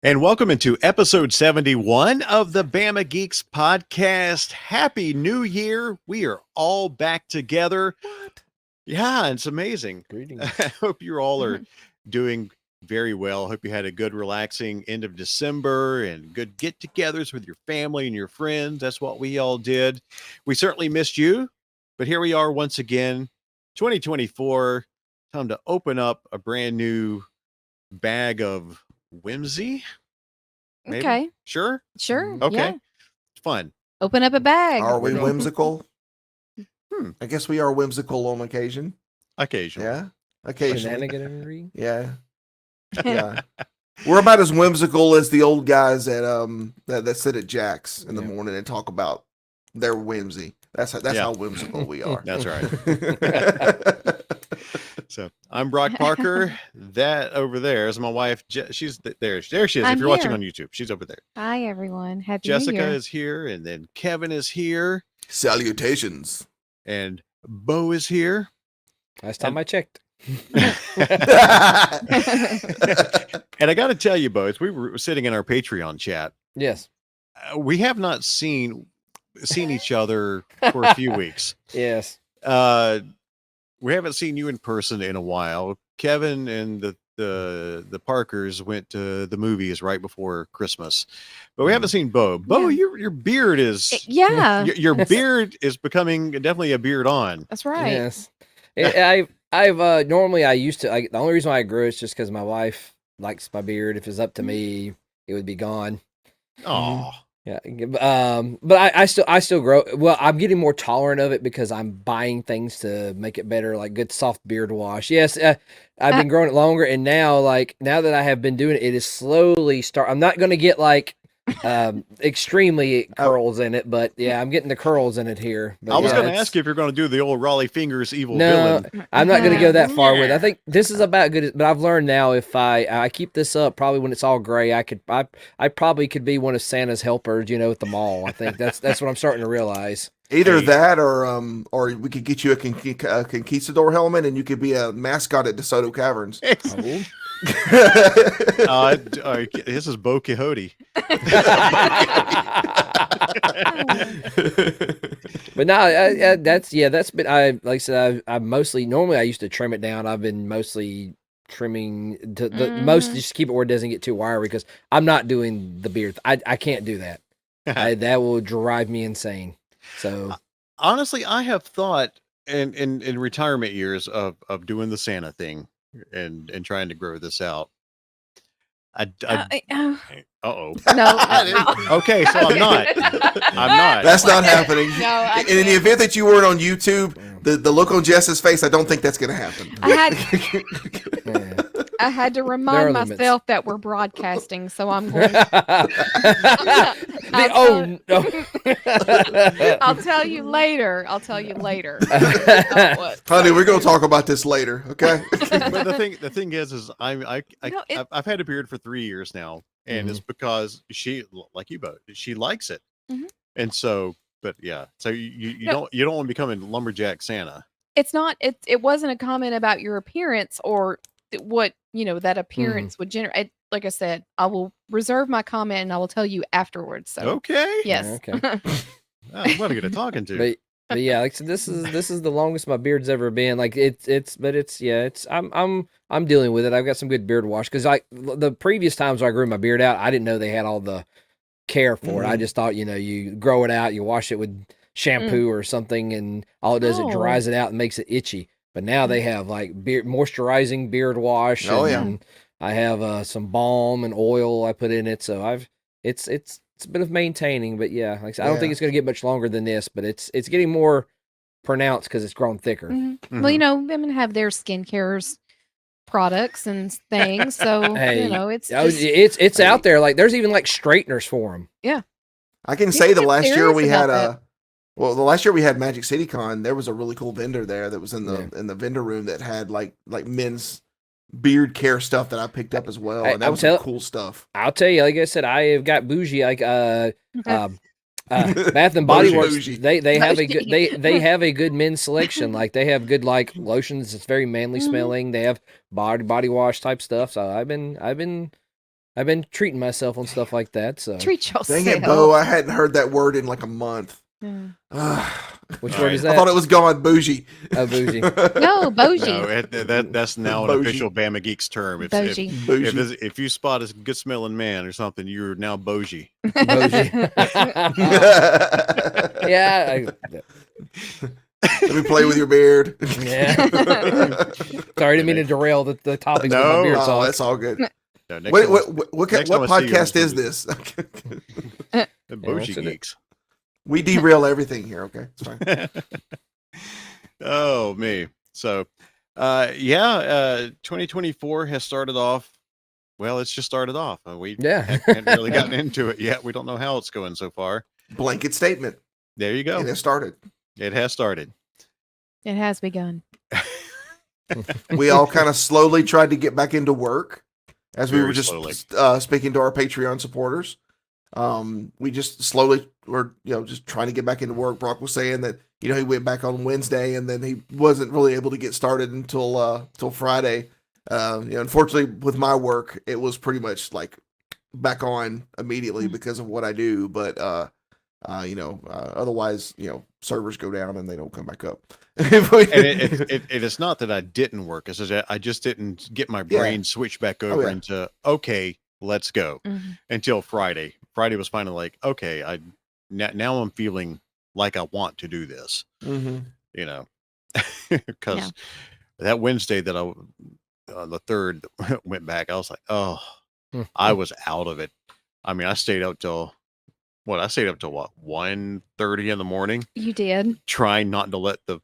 And welcome into episode 71 of the Bama Geeks podcast. Happy New Year. We are all back together. What? Yeah, it's amazing. Greetings. I hope you all are doing very well. Hope you had a good, relaxing end of December and good get-togethers with your family and your friends. That's what we all did. We certainly missed you, but here we are once again, 2024. Time to open up a brand new bag of whimsy. Maybe? Okay. Sure? Sure. Okay. Yeah. It's fun. Open up a bag. Are we whimsical? I guess we are whimsical on occasion. Occasionally. Yeah. Occasionally. Shenaniganery? Yeah. Yeah. We're about as whimsical as the old guys at that sit at Jack's in the morning and talk about their whimsy. That's how whimsical we are. That's right. So I'm Brock Parker. That over there is my wife. She's there. There she is. I'm if you're watching here. on YouTube, she's over there. Hi, everyone. Happy New Jessica Year. is here, and then Kevin is here, Salutations. and Bo is here. Last time I checked. And I got to tell you, Bo, as we were sitting in our Patreon chat, Yes. we have not seen each other for a few weeks. Yes. We haven't seen you in person in a while. Kevin and the Parkers went to the movies right before Christmas, but we haven't seen Bo. Bo, Yeah. your beard is Yeah, your beard is becoming definitely a beard on. that's right. Yes. I've normally I used to. The only reason why I grew is just because my wife likes my beard. If it's up to me, it would be gone. Oh, Yeah. But I still grow. Well, I'm getting more tolerant of it because I'm buying things to make it better, like good soft beard wash. Yes. I've been growing it longer, and now that I have been doing it, it is slowly start. I'm not going to get like extremely curls in it, but yeah, I'm getting the curls in it here. But I was yeah, going to ask you if you're going to do the old Raleigh Fingers evil No, villain. I'm not going to go that far with it. I think this is about good, but I've learned now if I keep this up, probably when it's all gray, I probably could be one of Santa's helpers, at the mall. I think that's what I'm starting to realize. Either that or we could get you a conquistador helmet and you could be a mascot at DeSoto Caverns. This is Bo Quixote. But no, that's been like I said, I mostly normally I used to trim it down. I've been mostly trimming the most just keep it where it doesn't get too wiry because I'm not doing the beard. I can't do that. That will drive me insane. So Honestly, I have thought in retirement years of doing the Santa thing and trying to grow this out. No. Okay, so I'm not. I'm not. That's not happening. No, I in the can't. event that you weren't on YouTube, the look on Jess's face, I don't think that's going to happen. I had to There are remind limits. myself that we're broadcasting, so I'm going. I'll tell you later. What? Honey, we're going to talk about this later, okay? But the thing is I've had a beard for 3 years now, and it's because she, like you both, she likes it, and so. But yeah, so you don't want to become a lumberjack Santa. It's not. It wasn't a comment about your appearance or what that appearance would generate. Like I said, I will reserve my comment and I will tell you afterwards. So Okay. yes. Okay. What are you talking to? But yeah, like so this is the longest my beard's ever been. Like I'm dealing with it. I've got some good beard wash because like the previous times I grew my beard out, I didn't know they had all the care for it. I just thought you grow it out, you wash it with shampoo or something, and all it does it dries it out and makes it itchy. But now they have like moisturizing beard wash. And I have some balm and oil I put in it. So it's a bit of maintaining, but yeah, like I said, I don't think it's going to get much longer than this, but it's getting more pronounced because it's grown thicker. Well, women have their skincare products and things, so Hey, it's it's out there. Like there's even like straighteners for them. Yeah, I can say the last year we had that. the last year we had Magic City Con, there was a really cool vendor there that was in the vendor room that had like men's beard care stuff that I picked up as well, and that was some cool stuff. I'll tell you, like I said, I have got bougie. Like Bath and Body Works, Bougie. they have a good Bougie. they have a good men's selection. Like they have good like lotions. It's very manly Mhm. smelling. They have body wash type stuff. So I've been treating myself on stuff like that. So Treat yourself. Dang it, Bo! I hadn't heard that word in like a month. Yeah. which All word right. is I that? thought it was gone bougie. Oh, bougie. No, bougie. No, that's now an Bougie. official Bama Geeks term. Bougie. Bougie. If you spot a good smelling man or something, you're now bougie. Bougie. Yeah. Let me play with your beard. Yeah. Sorry, I didn't mean to derail the topic of my No. beer Oh, talk. that's all good. No, next What time- what next time I see you, podcast I'm is supposed this? the Bougie what's in it? Geeks. We derail everything here. Okay, it's fine. Oh me. So 2024 has started off. Well, it's just started off. We Yeah. haven't really gotten into it yet. We don't know how it's going so far. Blanket statement. There you go. And it started. It has started. It has begun. We all kind of slowly tried to get back into work as we Very were just slowly. speaking to our Patreon supporters. We just slowly were, just trying to get back into work. Brock was saying that, he went back on Wednesday and then he wasn't really able to get started until Friday. Unfortunately with my work, it was pretty much like back on immediately because of what I do. But, otherwise, servers go down and they don't come back up. And it's not that I didn't work. It's just I just didn't get my brain switched back over into, okay, let's go until Friday. Friday was finally like, okay, now I'm feeling like I want to do this, because that Wednesday that the 3rd went back, I was like, oh, I was out of it. I mean, I stayed up till what? 1:30 in the morning, You did. trying not to let the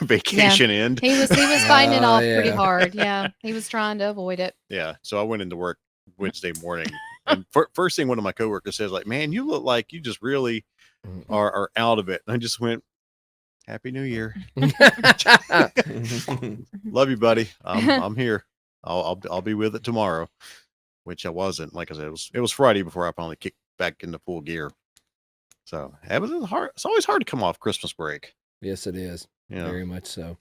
vacation end. He was fighting it Oh, off pretty yeah. hard. Yeah. He was trying to avoid it. Yeah. So I went into work Wednesday morning. And first thing one of my coworkers says, like, man, you look like you just really are out of it. And I just went, Happy New Year. Love you, buddy. I'm here. I'll be with it tomorrow, which I wasn't. Like I said, it was Friday before I finally kicked back into full gear. So it was hard. It's always hard to come off Christmas break. Yes, it is. You know? Very much so.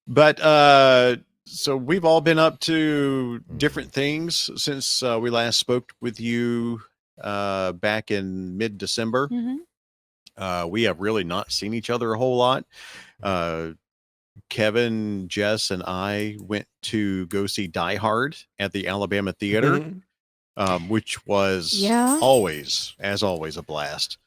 But so we've all been up to different things since we last spoke with you back in mid-December. We have really not seen each other a whole lot. Kevin, Jess, and I went to go see Die Hard at the Alabama Theater, which was always a blast.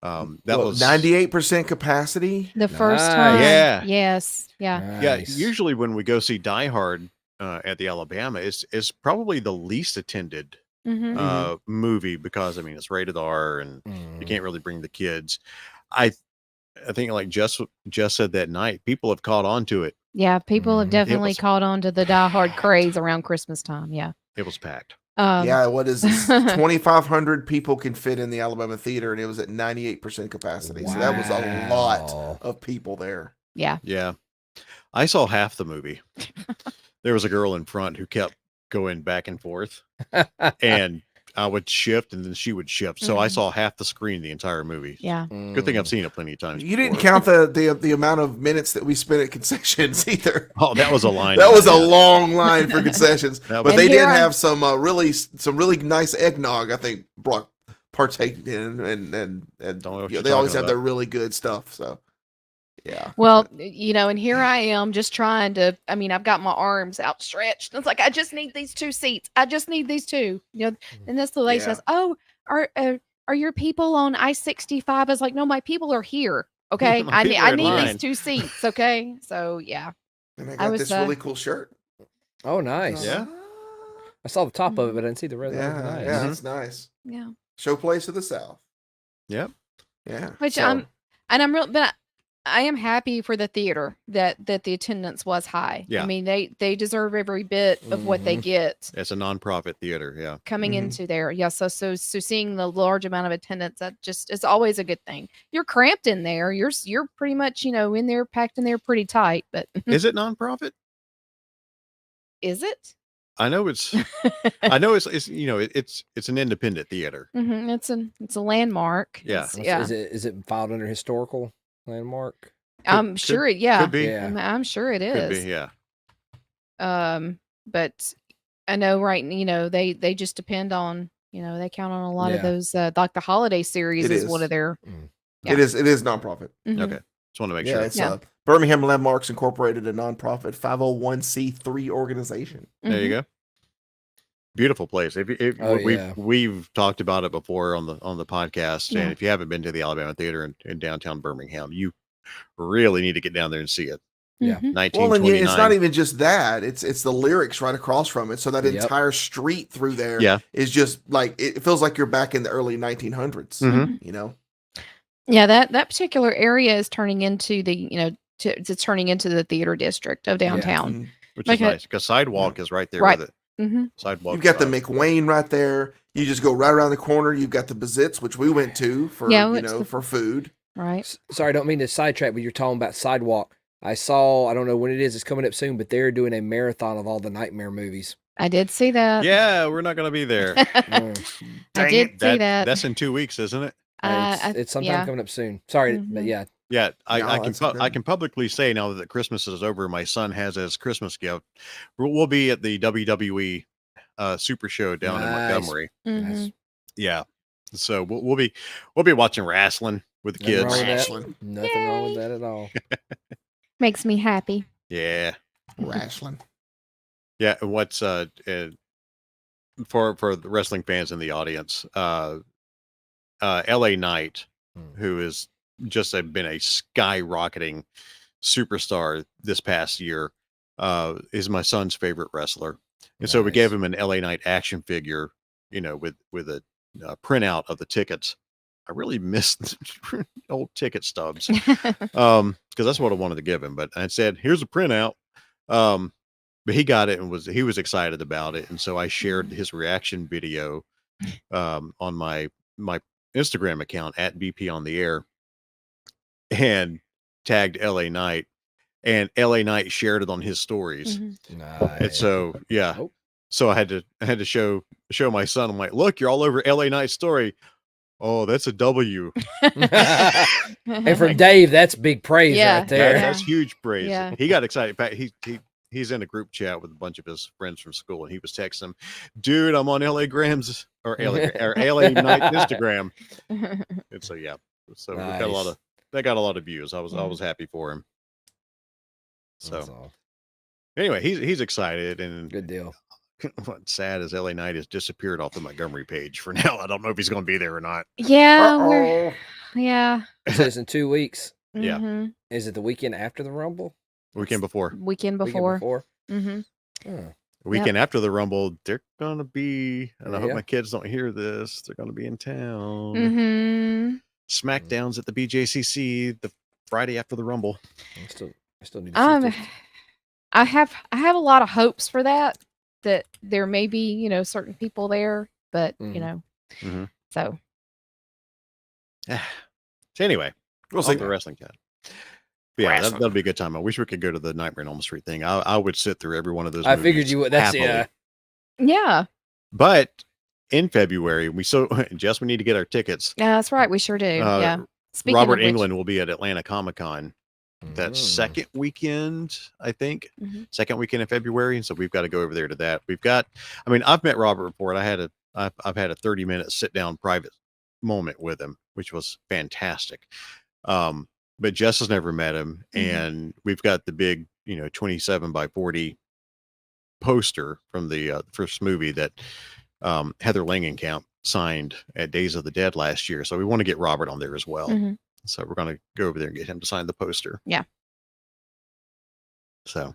That was 98% capacity. The first Nice. time. Yeah. Yes. Yeah. Yeah, Nice. usually when we go see Die Hard at the Alabama, it's probably the least attended movie because I mean it's rated R and you can't really bring the kids. I think like Jess said that night, people have caught on to it. Yeah. People have definitely was- caught on to the Die Hard craze around Christmas time. Yeah. It was packed. Yeah, what is this? 2,500 people can fit in the Alabama Theater, and it was at 98% capacity. So that was a lot of people there. Yeah. Yeah. I saw half the movie. There was a girl in front who kept going back and forth, and I would shift and then she would shift. So I saw half the screen the entire movie. Yeah. Good thing I've seen it plenty of times. You didn't before. count the amount of minutes that we spent at concessions either. Oh, that was a line. That was a long line for concessions, That but was- they And did here I- have some really nice eggnog. I think Brock partaked in, and Don't know what yeah, you're they always talking have about. their really good stuff. So yeah, Well, and here I am just trying to, I mean, I've got my arms outstretched. It's like, I just need these 2 seats. I just need these 2, and this the lady Yeah. says, oh, are your people on I-65? I was like, no, my people are here. Okay. My people are I in need line. these 2 seats. Okay. So yeah. and I I got was, this really cool shirt. Oh, nice. Yeah. I saw the top of it, but I didn't see the rest. Yeah, That was nice. yeah, it's nice. Yeah. Showplace of the South. Yep. Yeah, Which so- but I am happy for the theater that the attendance was high. Yeah. I mean, they deserve every bit of what they get It's a nonprofit theater. Yeah. coming Mhm. into there. Yeah. So seeing the large amount of attendance, that just is always a good thing. You're cramped in there. You're pretty much, in there, packed in there pretty tight, but Is it nonprofit? is it? I know it's it's it's an independent theater. It's a landmark. Yeah. Is it filed under historical landmark? I'm sure it. Yeah, Could be. Yeah. I'm sure it Could be, is. yeah. But I know, right? They just depend on, they count on a lot of Yeah. those, like the holiday series It is one is. of their. Mm. Yeah. It is nonprofit. Mhm. Okay. Just want to make Yeah, sure. it's Yeah. Birmingham Landmarks Incorporated, a nonprofit 501c3 organization. There you Mhm. go. Beautiful place. If Oh, we've yeah. we've talked about it before on the podcast, Yeah. and if you haven't been to the Alabama Theater in downtown Birmingham, you really need to get down there and see it. Yeah. Mhm. Well, and it's not 1929. even just that; it's the lyrics right across from it. So that Yep. entire street through there is Yeah. just like it feels like you're back in the early 1900s. Mhm. You know, Yeah, that particular area is turning into it's turning into the theater district of downtown. Mhm. Which Like is nice because Sidewalk is right there Right. with it. Mm-hmm. Sidewalk. You've got the McWayne right there. You just go right around the corner. You've got the Bazitz, which we went to for Yeah, we went to the- for food. Right. Sorry, I don't mean to sidetrack, but you're talking about Sidewalk. I don't know when it is, it's coming up soon, but they're doing a marathon of all the Nightmare movies. I did see that. Yeah, we're not going to be there. Mm. I did see that. That's in 2 weeks, isn't it? It's sometime yeah. coming up soon. Sorry, Mhm. but yeah. Yeah, No, I can that's I okay. can publicly say now that Christmas is over, my son has as Christmas gift. We'll be at the WWE Super Show down in Nice. Montgomery. Mhm. Nice. Yeah, so we'll be watching wrestling with the Nothing kids. wrong with that. Wrestling. Nothing wrong with Yay. that at all. Makes me happy. Yeah, Wrestling. yeah. And what's for the wrestling fans in the audience, LA Knight, who is just been a skyrocketing superstar this past year, is my son's favorite wrestler, and so we Nice. gave him an LA Knight action figure, with a printout of the tickets. I really missed old ticket stubs, because that's what I wanted to give him. But I said, "Here's a printout." But he got it and he was excited about it, and so I shared his reaction video on my Instagram account at BP on the air, and tagged LA Knight, and LA Knight shared it on his stories. Mhm. Nice. And so yeah, Oh. so I had to show my son. I'm like, look, you're all over LA Knight's story. Oh, that's a W. And from Dave, that's big praise Yeah, right there. yeah. That's huge praise. Yeah. He got excited. In fact, he's in a group chat with a bunch of his friends from school, and he was texting him, "Dude, I'm on LA Grams or LA Knight Instagram." And so yeah, so we got a lot Nice. of that got a lot of views. I was happy for him. That's So all. anyway, he's excited, and Good deal. what's sad is LA Knight has disappeared off the Montgomery page for now. I don't know if he's going to be there or not. Yeah, Uh-oh. yeah. So it's in 2 weeks. Yeah. Mhm. Is it the weekend after the Rumble? Weekend before, Weekend Weekend before. before? Mm-hmm. Oh. weekend after the Rumble, they're going to be, and I hope Yeah. my kids don't hear this. They're going to be in town. Mm-hmm. Smackdowns at the BJCC the Friday after the Rumble. I still need to see this. I have a lot of hopes for that there may be, certain people there, but Mhm. Mhm. So So anyway, We'll off see. the wrestling chat. But yeah, Wrestling. that'll be a good time. I wish we could go to the Nightmare on Elm Street thing. I would sit through every one of those. I figured movies you would. That's happily. yeah, But in February, Jess, we need to get our tickets. that's right. We sure do. Yeah. Speaking Robert of which- Englund will be at Atlanta Comic Con that second weekend, I think. Mhm. Second weekend in February, and so we've got to go over there to that. I've met Robert before, and I've had a 30-minute sit down private moment with him, which was fantastic. But Jess has never met him, and we've got the big 27 by 40 poster from the first movie that Heather Langenkamp signed at Days of the Dead last year, so we want to get Robert on there as well. Mhm. So we're going to go over there and get him to sign the poster. Yeah. So,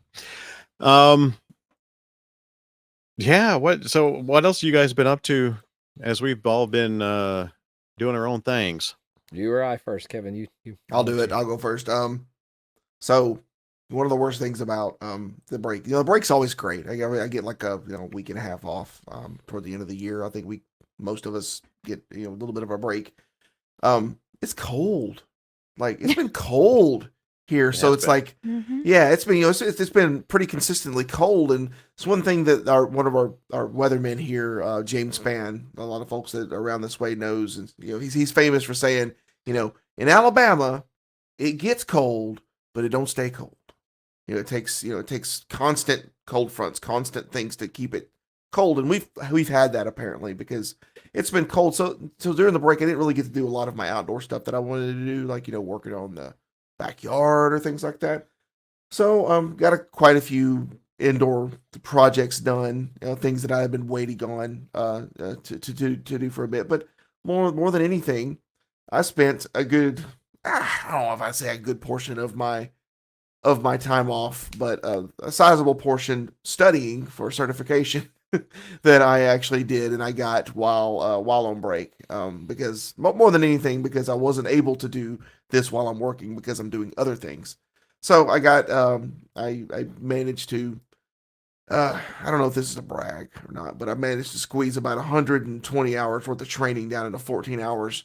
yeah. What else have you guys been up to as we've all been doing our own things? You or I first, Kevin. You. I'll do it. I'll go first. So one of the worst things about the break, the break's always great. I get like a week and a half off toward the end of the year. I think most of us get a little bit of a break. It's cold. Like it's been cold. here. So That's it's bad. like, yeah, it's been it's been pretty consistently cold, and it's one thing that one of our weathermen here, James Spann, a lot of folks that are around this way knows, and he's famous for saying, in Alabama, it gets cold, but it don't stay cold. It takes constant cold fronts, constant things to keep it cold, and we've had that apparently because it's been cold. So during the break, I didn't really get to do a lot of my outdoor stuff that I wanted to do, like working on the backyard or things like that. So got quite a few indoor projects done, things that I have been waiting on to do for a bit. But more than anything, I spent a good I don't know if I say a good portion of my time off, but a sizable portion studying for certification that I actually did and I got while on break. Because more than anything, because I wasn't able to do this while I'm working because I'm doing other things. So I got I managed to I don't know if this is a brag or not, but I managed to squeeze about 120 hours worth of training down into 14 hours.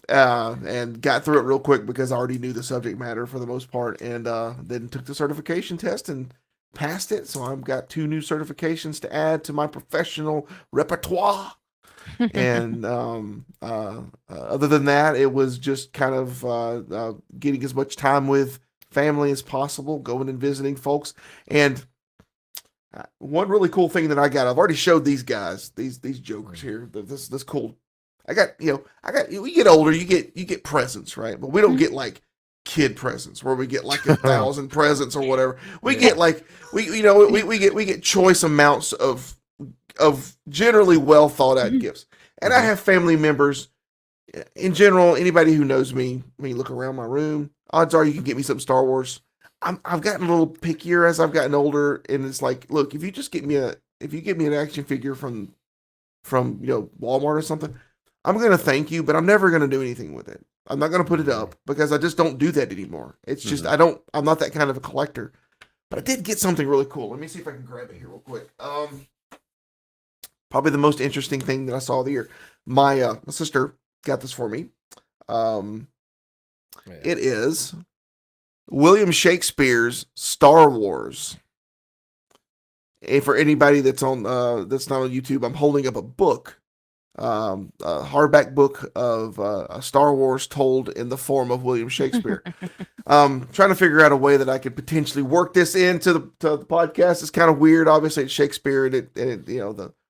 And got through it real quick because I already knew the subject matter for the most part, and then took the certification test and passed it. So I've got 2 new certifications to add to my professional repertoire. And other than that, it was just kind of getting as much time with family as possible, going and visiting folks. And one really cool thing that I've already showed these guys, these jokers here, this cool. We get older, you get presents, right? But we don't get like kid presents where we get like 1,000 presents or whatever. We get like we get choice amounts of generally well thought out gifts. And I have family members in general. Anybody who knows me, when you look around my room, odds are you can get me some Star Wars. I've gotten a little pickier as I've gotten older, and it's like, look, if you get me an action figure from Walmart or something, I'm going to thank you, but I'm never going to do anything with it. I'm not going to put it up because I just don't do that anymore. It's just, I'm not that kind of a collector, but I did get something really cool. Let me see if I can grab it here real quick. Probably the most interesting thing that I saw of the year. My sister got this for me. It is William Shakespeare's Star Wars. And for anybody that's not on YouTube, I'm holding up a book. A hardback book of Star Wars told in the form of William Shakespeare. Trying to figure out a way that I could potentially work this into the podcast. It's kind of weird. Obviously, it's Shakespeare, and it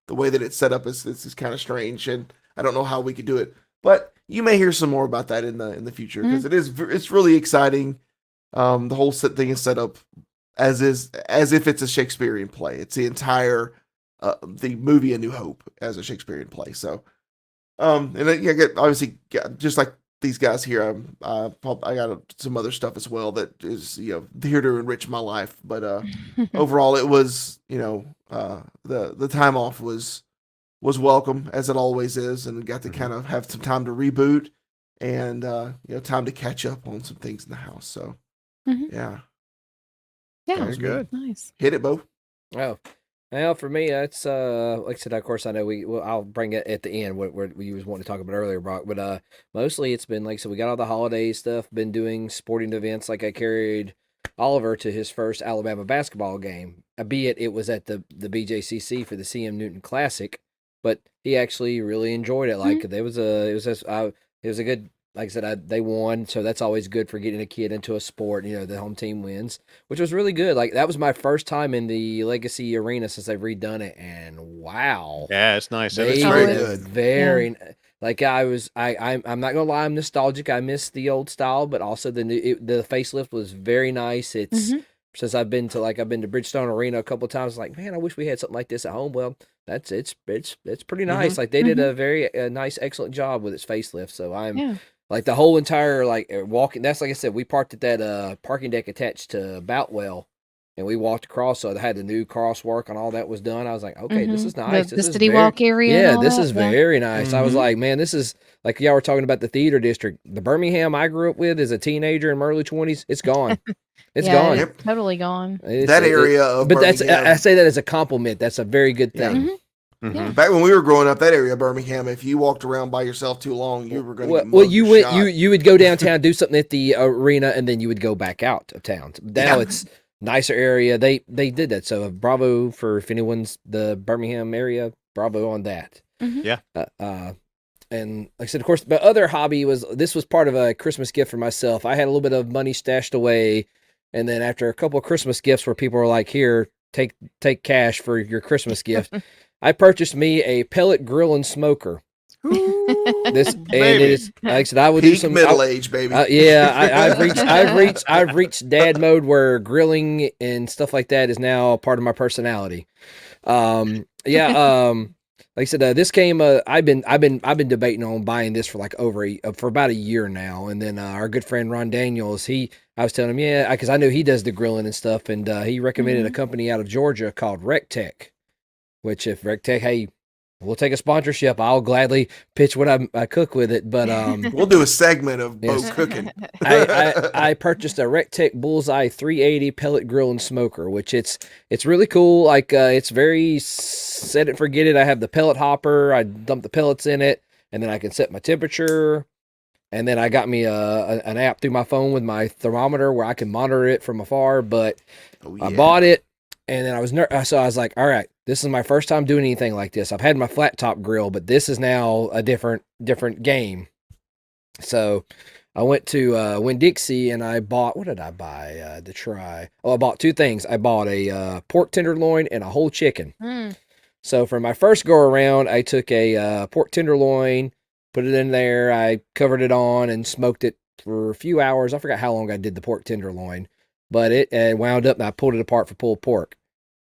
the way that it's set up is kind of strange, and I don't know how we could do it. But you may hear some more about that in the future because it's really exciting. The whole thing is set up as if it's a Shakespearean play. It's the entire the movie A New Hope as a Shakespearean play. So, and then obviously just like these guys here, I got some other stuff as well that is here to enrich my life. But overall, it was the time off was welcome as it always is, and got to kind of have some time to reboot and time to catch up on some things in the house. So yeah, Very good. Nice. Hit it, Bo. Oh. Well, for me, it's like I said. Of course, I know I'll bring it at the end. What you was wanting to talk about earlier, Brock. But mostly it's been like so. We got all the holiday stuff. Been doing sporting events. Like I carried Oliver to his first Alabama basketball game. Albeit it was at the BJCC for the CM Newton Classic, but he actually really enjoyed it. Like it was a good. Like I said, they won, so that's always good for getting a kid into a sport. The home team wins, which was really good. Like that was my first time in the Legacy Arena since they've redone it, and wow, Yeah, it's nice. they It's very did good. Very like I'm not gonna lie, I'm nostalgic. I miss the old style, but also the facelift was very nice. It's since I've been to Bridgestone Arena a couple of times. Like, man, I wish we had something like this at home. Well, it's pretty nice. Like they did a very nice, excellent job with its facelift. So I'm. Like the whole entire walking. That's like I said. We parked at that parking deck attached to Boutwell, and we walked across. So they had the new crosswalk and all that was done. I was like, okay, this is nice. The This is city walk area. Yeah, and all this that, is very nice. I was Mhm. like, man, this is like y'all were talking about the theater district. The Birmingham I grew up with as a teenager in my early 20s. It's gone. It's gone. It's totally gone. It's- That area of but Birmingham. I say that as a compliment. That's a very good Yeah. thing. Mhm. Back when we were growing up, that area of Birmingham, if you walked around by yourself too long, you were going to Well, get well, mugged you or went shot. you would go downtown, do something at the arena, and then you would go back out of town. Now Yeah. it's nicer area. They did that. So bravo for if anyone's the Birmingham area, bravo on that. Mhm. Yeah. And like I said, of course, my other hobby was this was part of a Christmas gift for myself. I had a little bit of money stashed away, and then after a couple of Christmas gifts where people were like, "Here, take cash for your Christmas gift," I purchased me a pellet grill and smoker. This and it baby. is like I said, I would do Peak some middle age, baby. yeah, I've reached dad mode where grilling and stuff like that is now part of my personality. Like I said, this came. I've been debating on buying this for like for about a year now, and then our good friend Ron Daniels, I was telling him, yeah, because I know he does the grilling and stuff, and he recommended a company out of Georgia called RecTech, which if RecTech, hey, we'll take a sponsorship. I'll gladly pitch what I cook with it, but We'll do a segment of Yes. boat cooking. I purchased a RecTech Bullseye 380 pellet grill and smoker, which it's really cool. Like it's very set it forget it. I have the pellet hopper. I dump the pellets in it, and then I can set my temperature. And then I got me an app through my phone with my thermometer where I can monitor it from afar. But Oh, I yeah. bought it, and then so I was like, all right, this is my first time doing anything like this. I've had my flat top grill, but this is now a different game. So I went to Winn-Dixie and I bought, what did I buy to try? Oh, I bought two things. I bought a pork tenderloin and a whole chicken. Mm. So for my first go around, I took a pork tenderloin, put it in there. I covered it on and smoked it for a few hours. I forgot how long I did the pork tenderloin, but it wound up and I pulled it apart for pulled pork.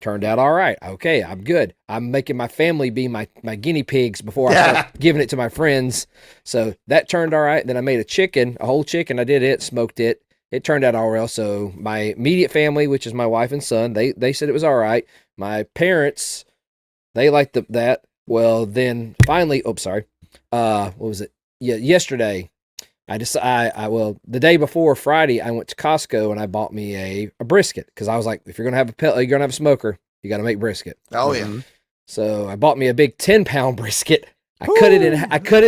Turned out all right. Okay, I'm good. I'm making my family be my guinea pigs before I start giving it to my friends. So that turned all right. Then I made a whole chicken. I did it, smoked it. It turned out all well. So my immediate family, which is my wife and son, they said it was all right. My parents, they liked that. Well, then finally, what was it? Yeah, yesterday. The day before Friday, I went to Costco and I bought me a brisket because I was like, if you're gonna have you're gonna have a smoker, you got to make brisket. Oh, yeah. Mhm. So I bought me a big 10-pound brisket. I cut it in half. I cut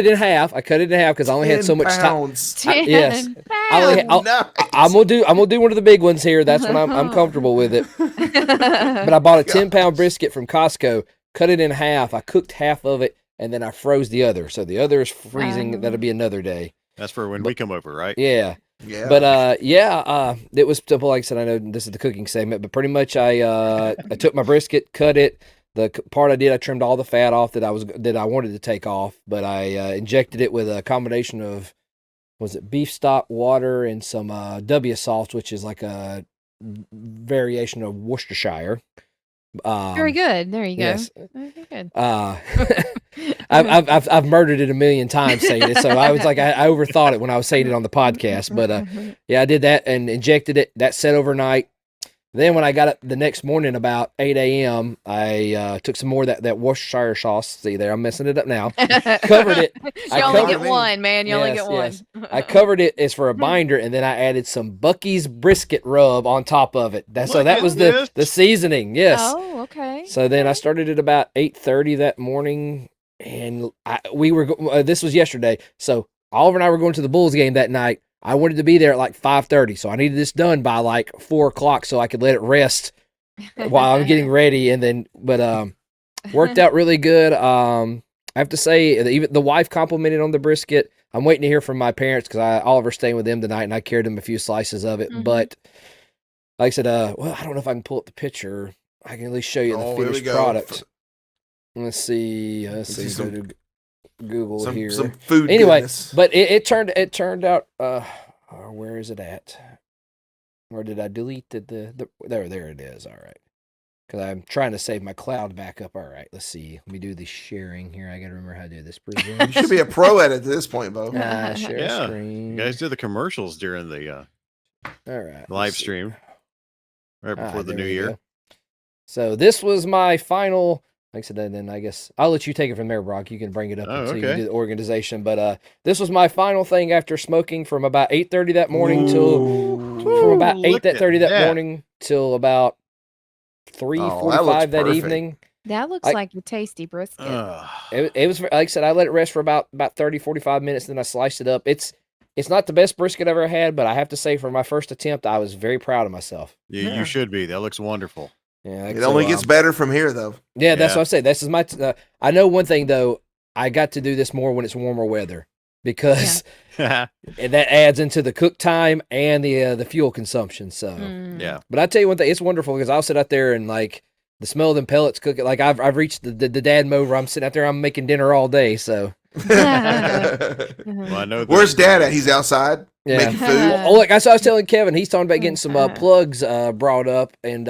it in half because I only had so much time. 10 pounds. 10 yes. pounds. Nice. I'm gonna do one of the big ones here. That's when I'm comfortable with it. But I bought a 10-pound brisket from Costco. Cut it in half. I cooked half of it and then I froze the other. So the other is freezing. That'll be another day. That's for when we come over, right? Yeah. Yeah. But it was simple. Like I said, I know this is the cooking segment, but pretty much I took my brisket, cut it. The part I did, I trimmed all the fat off that I wanted to take off, but I injected it with a combination of beef stock, water, and some W sauce, which is like a variation of Worcestershire. Very good. There you go. Yes. Very good. I've murdered it a million times saying it, so I was like I overthought it when I was saying it on the podcast. But yeah, I did that and injected it. That set overnight. Then when I got up the next morning about 8 a.m., I took some more of that Worcestershire sauce. See there, I'm messing it up now. Covered it. You only get one, man. You only Yes, get one. yes. I covered it as for a binder, and then I added some Bucky's brisket rub on top of it. So Look that at was this. the seasoning. Yes. Oh, okay. So then I started at about 8:30 that morning, and this was yesterday. So Oliver and I were going to the Bulls game that night. I wanted to be there at like 5:30, so I needed this done by like 4 o'clock so I could let it rest while I'm getting ready. And then, but worked out really good. I have to say, even the wife complimented on the brisket. I'm waiting to hear from my parents because Oliver's staying with them tonight, and I carried him a few slices of it. Mhm. But like I said, well, I don't know if I can pull up the picture. I can at least show you the Oh, here we finished go. product. Let's see. see Go to Google here. Some food. Anyway, goodness. but it turned out. Where is it at? Or did I delete the there it is. All right. Because I'm trying to save my cloud backup. All right. Let's see. Let me do the sharing here. I got to remember how to do this. You should be a pro at it at this point, Bo. Share Yeah. screen. You guys did the commercials during the All right. live let's see. stream right before the there new we year. go. So this was my final. Like I said, and then I guess I'll let you take it from there, Brock. You can bring it up Oh, until you okay. do the organization. But this was my final thing after smoking from about 8:30 that morning from about Look at 8:30 that that. morning till about Oh, that 3:45 looks that perfect. evening. That looks I- like a tasty brisket. It was like I said, I let it rest for about 30, 45 minutes, then I sliced it up. It's not the best brisket I've ever had, but I have to say for my first attempt, I was very proud of myself. You should be. That looks wonderful. Yeah, It only gets better from here, though. Yeah, that's Yeah. what I say. This is my. I know one thing though. I got to do this more when it's warmer weather because that adds into the cook time and the fuel consumption. So, Mm. Yeah. but I tell you one thing, it's wonderful because I'll sit out there and like the smell of them pellets cooking. Like I've reached the dad mode where I'm sitting out there, I'm making dinner all day. So Well, I know. Where's that- Dad at? He's outside yeah. making food. Oh, look, I was telling Kevin, he's talking about getting some plugs brought up, and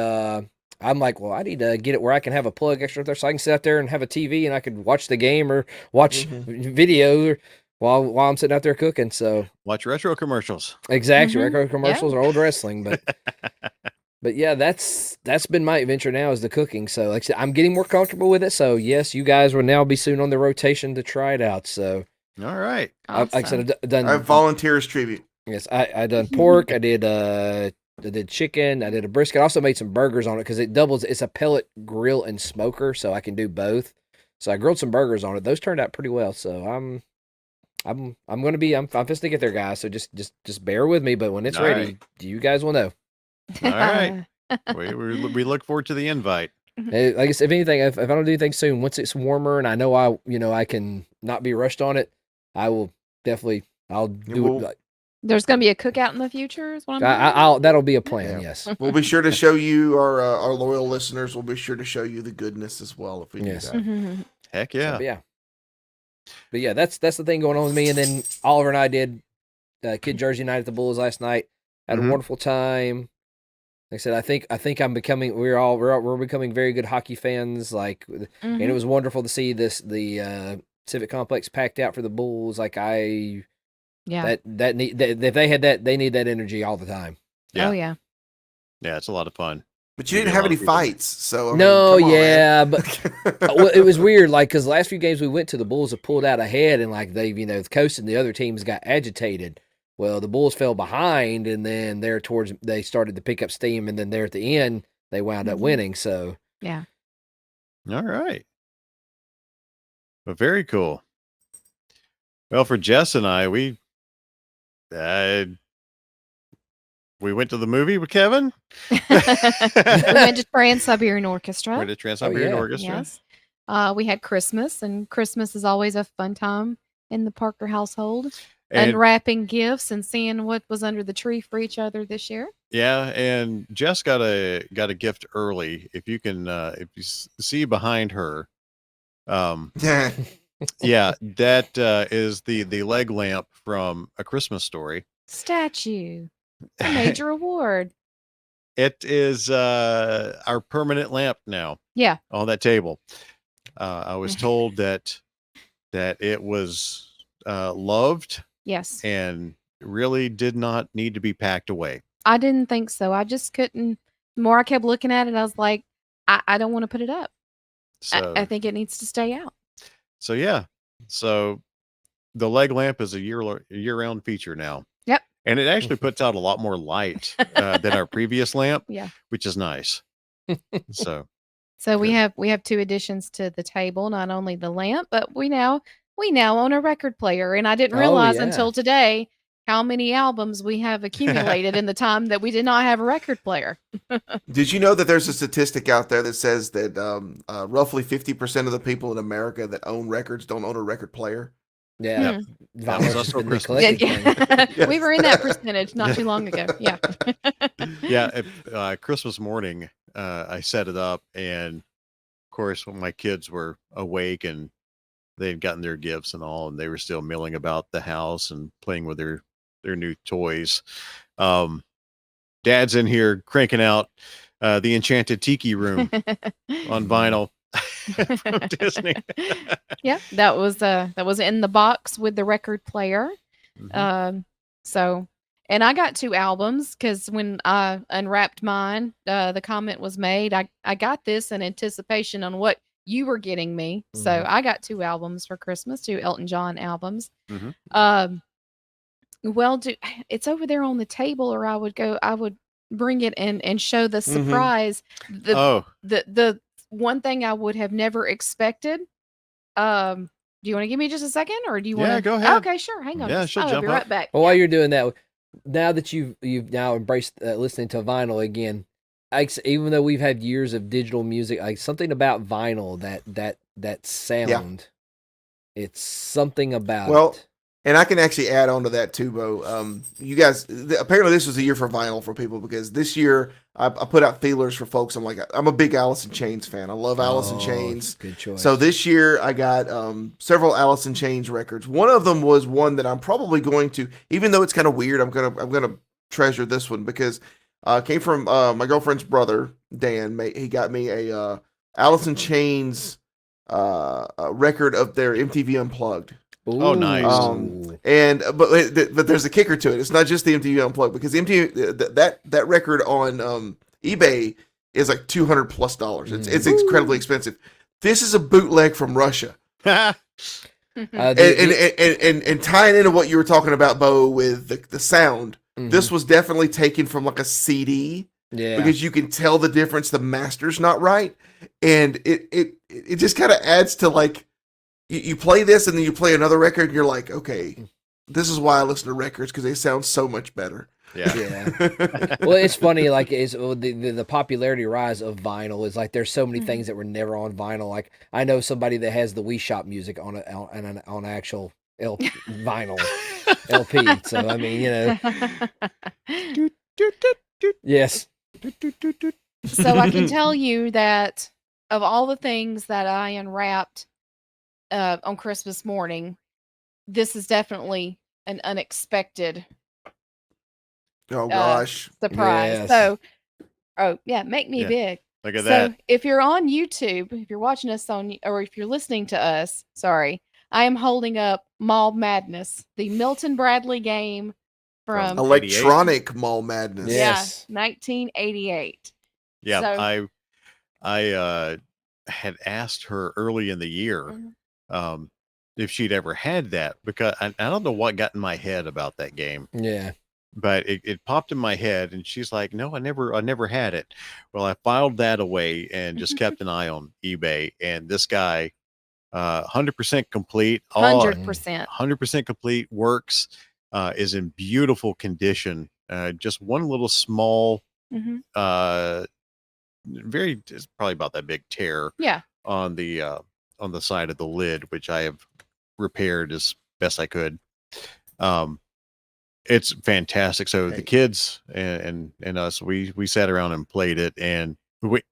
I'm like, well, I need to get it where I can have a plug extra there so I can sit out there and have a TV and I could watch the game or watch video while I'm sitting out there cooking. So Watch retro commercials. exactly, Mhm. record commercials or old wrestling, but yeah, that's been my adventure now is the cooking. So like I said, I'm getting more comfortable with it. So yes, you guys will now be soon on the rotation to try it out. So All right. like I said, I've done. I have volunteers tribute. Yes, I done pork. I did chicken. I did a brisket. I also made some burgers on it because it doubles. It's a pellet grill and smoker, so I can do both. So I grilled some burgers on it. Those turned out pretty well. So I'm gonna be I'm just to get there, guys. So just bear with me. But when it's All ready, right. you guys will know. All right. We look forward to the invite. Hey, like I said, if anything, if I don't do anything soon, once it's warmer and I know I can not be rushed on it, I will definitely I'll do Well, it. Like, There's going to be a cookout in the future. Is what I'm hearing? I'll that'll be a plan. Yeah. Yes. We'll be sure to show you our loyal listeners. We'll be sure to show you the goodness as well if we Yes. do that. Mhm. Heck So, yeah. but yeah, that's the thing going on with me. And then Oliver and I did Kid Jersey night at the Bulls last night. Had Mhm. a wonderful time. Like I said, I think I'm becoming. We're becoming very good hockey fans. Like, and it Mhm. was wonderful to see the Civic Complex packed out for the Bulls. Like Yeah. if they had that, they need that energy all the time. Yeah. Oh yeah. Yeah, it's a lot of fun. But you Maybe didn't a have lot any of people- fights, so I mean, No, come on, yeah, man. but well, it was weird. Like, because the last few games we went to, the Bulls have pulled out ahead, and like they've coasted, and the other teams got agitated. Well, the Bulls fell behind, and then they started to pick up steam, and then there at the end they wound up Mhm. winning. So Yeah. All right. Well, very cool. Well, for Jess and I, we went to the movie with Kevin. We went to Trans-Siberian Orchestra. Went to Trans-Siberian yeah. Orchestra. Yes. We had Christmas, and Christmas is always a fun time in the Parker household. And Unwrapping gifts and seeing what was under the tree for each other this year. yeah, and Jess got a gift early. If you can, if you see behind her, yeah, that is the leg lamp from A Christmas Story. Statue. A major award. It is our permanent lamp now. Yeah. On that table. I was told that it was loved Yes. and really did not need to be packed away. I didn't think so. I just couldn't. The more I kept looking at it, I was like, I don't want to put it up. So I think it needs to stay out. so yeah. So the leg lamp is a year-round feature now. Yep. And it actually puts out a lot more light than our previous lamp, Yeah. which is nice. So So we have two additions to the table. Not only the lamp, but we now own a record player. And I didn't Oh, realize yeah. until today how many albums we have accumulated in the time that we did not have a record player. Did you know that there's a statistic out there that says that roughly 50% of the people in America that own records don't own a record player? yeah, That was us for been the Christmas. Yeah, collective thing. yeah. We were in that percentage not too long ago. Yeah. Yeah, Christmas morning, I set it up, and of course, when my kids were awake and they'd gotten their gifts and all, and they were still milling about the house and playing with their new toys. Dad's in here cranking out the Enchanted Tiki Room on vinyl from Disney. Yeah, that was in the box with the record player. Mhm. So, and I got 2 albums because when I unwrapped mine, the comment was made. I got this in anticipation on what you were getting me. So Mhm. I got 2 albums for Christmas, 2 Elton John albums. Mhm. Well, it's over there on the table, or I would bring it in and show the Mhm. surprise. Oh, The one thing I would have never expected. Do you want to give me just a second, or do you want to? Yeah, go ahead. Okay, sure. Hang on. Yeah, she'll I'll jump be up. right back. Well, while Yeah. you're doing that, now that you've now embraced listening to vinyl again, even though we've had years of digital music, like something about vinyl, that sound, it's something about Well, it. and I can actually add on to that too, Bo. You guys, apparently this was a year for vinyl for people because this year I put out feelers for folks. I'm a big Alice in Chains fan. I love Alice in Chains. Good choice. So this year I got several Alice in Chains records. One of them was one that I'm probably going to, even though it's kind of weird, I'm gonna treasure this one because it came from my girlfriend's brother Dan. He got me a Alice in Chains a record of their MTV Unplugged. Oh, nice. But there's a kicker to it. It's not just the MTV Unplugged because MTV that record on eBay is like $200+. It's incredibly expensive. This is a bootleg from Russia. And tying into what you were talking about, Bo, with the sound, this was definitely taken from like a CD. Yeah. Because you can tell the difference. The master's not right, and it just kind of adds to like you play this and then you play another record and you're like, okay, this is why I listen to records because they sound so much better. Yeah. Well, it's funny, like the popularity rise of vinyl is like there's so many things that were never on vinyl. Like I know somebody that has the Wii Shop music on actual vinyl LP. So I mean, yes. So I can tell you that of all the things that I unwrapped on Christmas morning, this is definitely an unexpected Oh gosh, surprise. Yes. So, make me Yeah. big. Look at So that. if you're on YouTube, if you're watching us or if you're listening to us, sorry, I am holding up Mall Madness, the Milton Bradley game from Electronic Mall Madness. Yes. 1988. Yeah, So- I had asked her early in the year if she'd ever had that because I don't know what got in my head about that game. Yeah. But it popped in my head and she's like, no, I never had it. Well, I filed that away and just kept an eye on eBay. And this guy, 100% complete, 100%. 100% complete, works, is in beautiful condition. Just one little small, Mhm. it's probably about that big tear Yeah. on the side of the lid, which I have repaired as best I could. It's fantastic. So the kids and us, we sat around and played it and we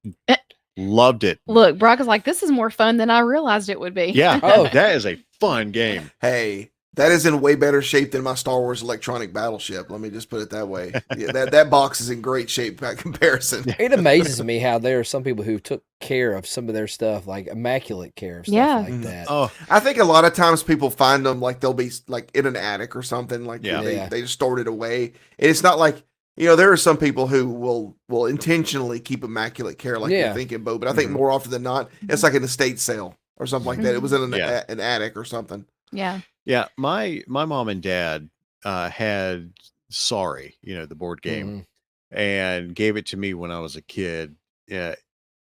loved it. Look, Brock is like, this is more fun than I realized it would be. Yeah. Oh. That is a fun game. Hey, that is in way better shape than my Star Wars electronic battleship. Let me just put it that way. Yeah, that box is in great shape by comparison. It amazes me how there are some people who took care of some of their stuff, like immaculate care of stuff Yeah. like that. Oh, I think a lot of times people find them like they'll be like in an attic or something. Like Yeah. they just stored it away. And it's not like, there are some people who will intentionally keep immaculate care like you're thinking, Bo. But I think more often than not, it's like an estate sale or something like that. It was in an attic or something. Yeah. yeah. My mom and dad had Sorry, the board game, and gave it to me when I was a kid. Yeah.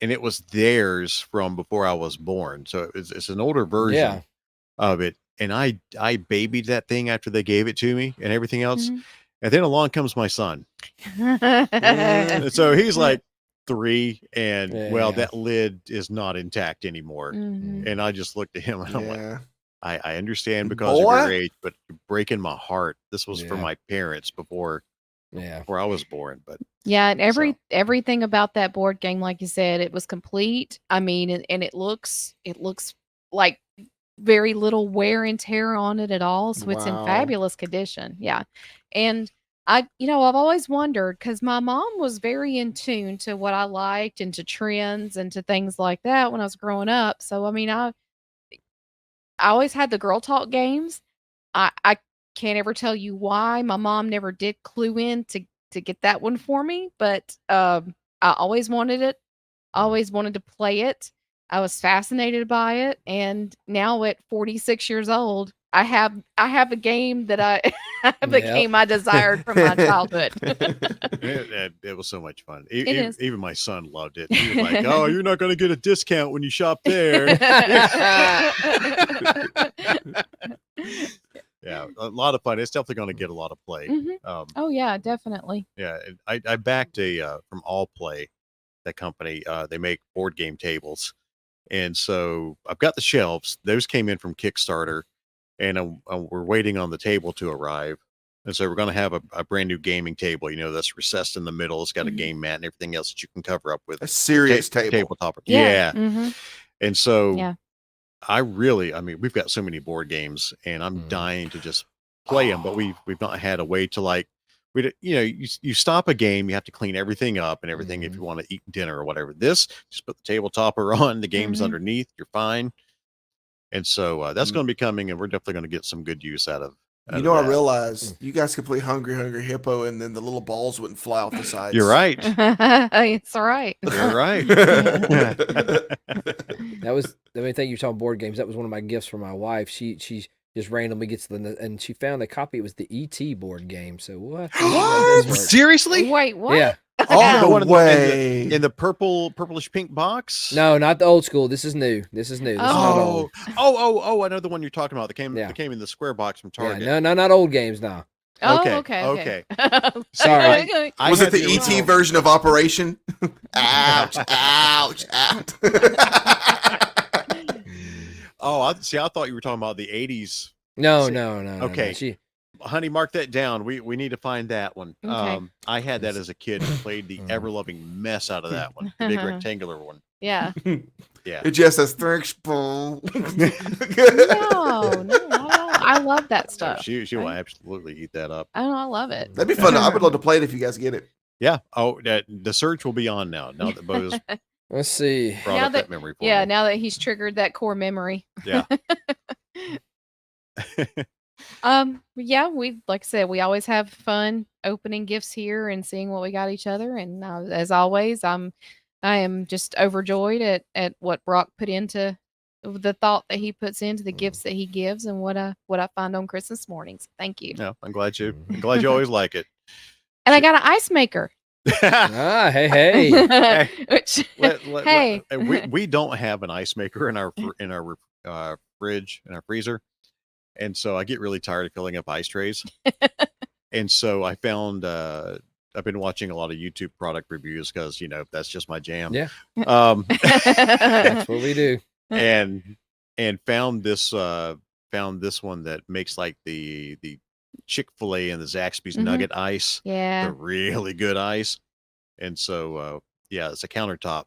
And it was theirs from before I was born. So it's an older version of it. And I babied that thing after they gave it to me and everything else. Mhm. And then along comes my son. And so he's like 3 and that lid is not intact anymore. Mhm. And I just looked at him and I'm like, Yeah. I understand because of your age, but you're breaking my heart. This was for my parents before I was born. But Yeah, and everything about that board game, like you said, it was complete. I mean, and it looks like very little wear and tear on it at all. So it's in Wow. fabulous condition. Yeah. And I've always wondered because my mom was very in tune to what I liked and to trends and to things like that when I was growing up. So I mean, I always had the girl talk games. I can't ever tell you why my mom never did clue in to get that one for me, but I always wanted it. Always wanted to play it. I was fascinated by it, and now at 46 years old, I have a game that I the Yep. game I desired from my childhood. It was so much fun. It is. Even my son loved it. He was like, "Oh, you're not going to get a discount when you shop there." Yeah, a lot of fun. It's definitely going to get a lot of play. Mhm. Oh yeah, definitely. Yeah, and I backed from All Play, that company. They make board game tables, and so I've got the shelves. Those came in from Kickstarter, and we're waiting on the table to arrive. And so we're going to have a brand new gaming table. That's recessed in the middle. It's got a Mhm. game mat and everything else that you can cover up with A serious table. tabletop. Yeah. Mhm. And so Yeah. I mean, we've got so many board games, and I'm dying to just play them, but we've not had a way to like, you stop a game, you have to clean everything up and everything if you want to eat dinner or whatever. This, just put the table topper on, the game's Mhm. underneath, you're fine. And so that's Mm. going to be coming, and we're definitely going to get some good use out of. You know, I realized you guys could play Hungry Hungry Hippo, and then the little balls wouldn't fly off the sides. You're right. It's all right. You're right. That was the main thing. You talking board games. That was one of my gifts for my wife. She just randomly gets and she found a copy. It was the ET board game. So what? Seriously? Wait, what? Yeah. Oh, the one way. in the purplish pink box. No, not the old school. This is new. This is new. This is not old. Oh! I know the one you're talking about. That came in the square box from Target. Yeah, no, not old games now. Oh, Okay, okay. Sorry. Was it the original. ET version of Operation? Ouch! Ouch! Ouch! Oh, I thought you were talking about the '80s. No. Okay. No. Honey, mark that down. We need to find that one. Okay. I had that as a kid and played the ever-loving mess out of that one, the big rectangular one. Yeah. Yeah. It just says thanks, Paul. No, I love that stuff. She will absolutely eat that up. I love it. That'd be fun. I would love to play it if you guys get it. Yeah. Oh, the search will be on now. Now that Bo's Let's see. brought Now up that memory for Yeah, me. now that he's triggered that core memory. Yeah. Yeah, like I said, we always have fun opening gifts here and seeing what we got each other. And as always, I am just overjoyed at what Brock put into the thought that he puts into the gifts that he gives and what I find on Christmas mornings. Thank you. Yeah, I'm glad you always like it. And I got an ice maker. Hey. Which, hey. We don't have an ice maker in our fridge, in our freezer. And so I get really tired of filling up ice trays. And so I found I've been watching a lot of YouTube product reviews because that's just my jam. Yeah. That's what we do. And found this one that makes like the Chick-fil-A and the Zaxby's nugget ice. Yeah. The really good ice. And so it's a countertop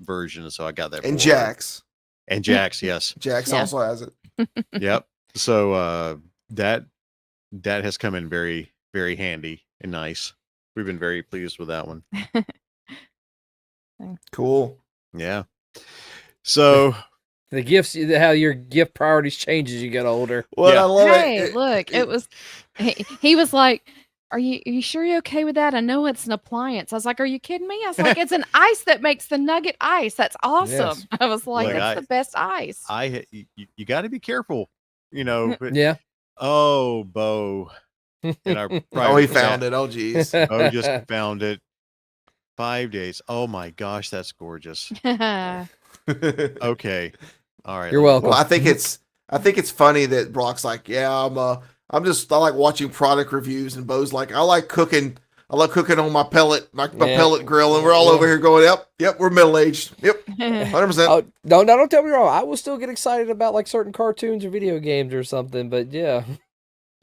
version. So I got that. And Jack's. And Jack's, yes. Jack's also has it. Yep. So that has come in very, very handy and nice. We've been very pleased with that one. Cool. Yeah. So the gifts, how your gift priorities change as you get older. Well, Yeah. I love Hey, it. look, it was he was like, Are you sure you're okay with that? I know it's an appliance. I was like, Are you kidding me? I was like, It's an ice that makes the nugget ice. That's awesome. Yes. I was like, Look, That's the best ice. you got to be careful, but- Yeah. Oh, Bo. In our Oh, he found it. Oh, geez. Oh, just found it. 5 days. Oh my gosh, that's gorgeous. Okay. All right. You're welcome. Well, I think it's funny that Brock's like, yeah, I like watching product reviews, and Bo's like, I like cooking on my pellet grill, and we're all over here going, yep, we're middle aged. Yep, 100%. Oh, don't tell me wrong. I will still get excited about like certain cartoons or video games or something, but yeah.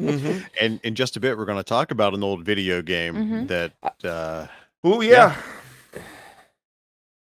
Mm-hmm. And in just a bit, we're going to talk about an old video game that. Oh yeah.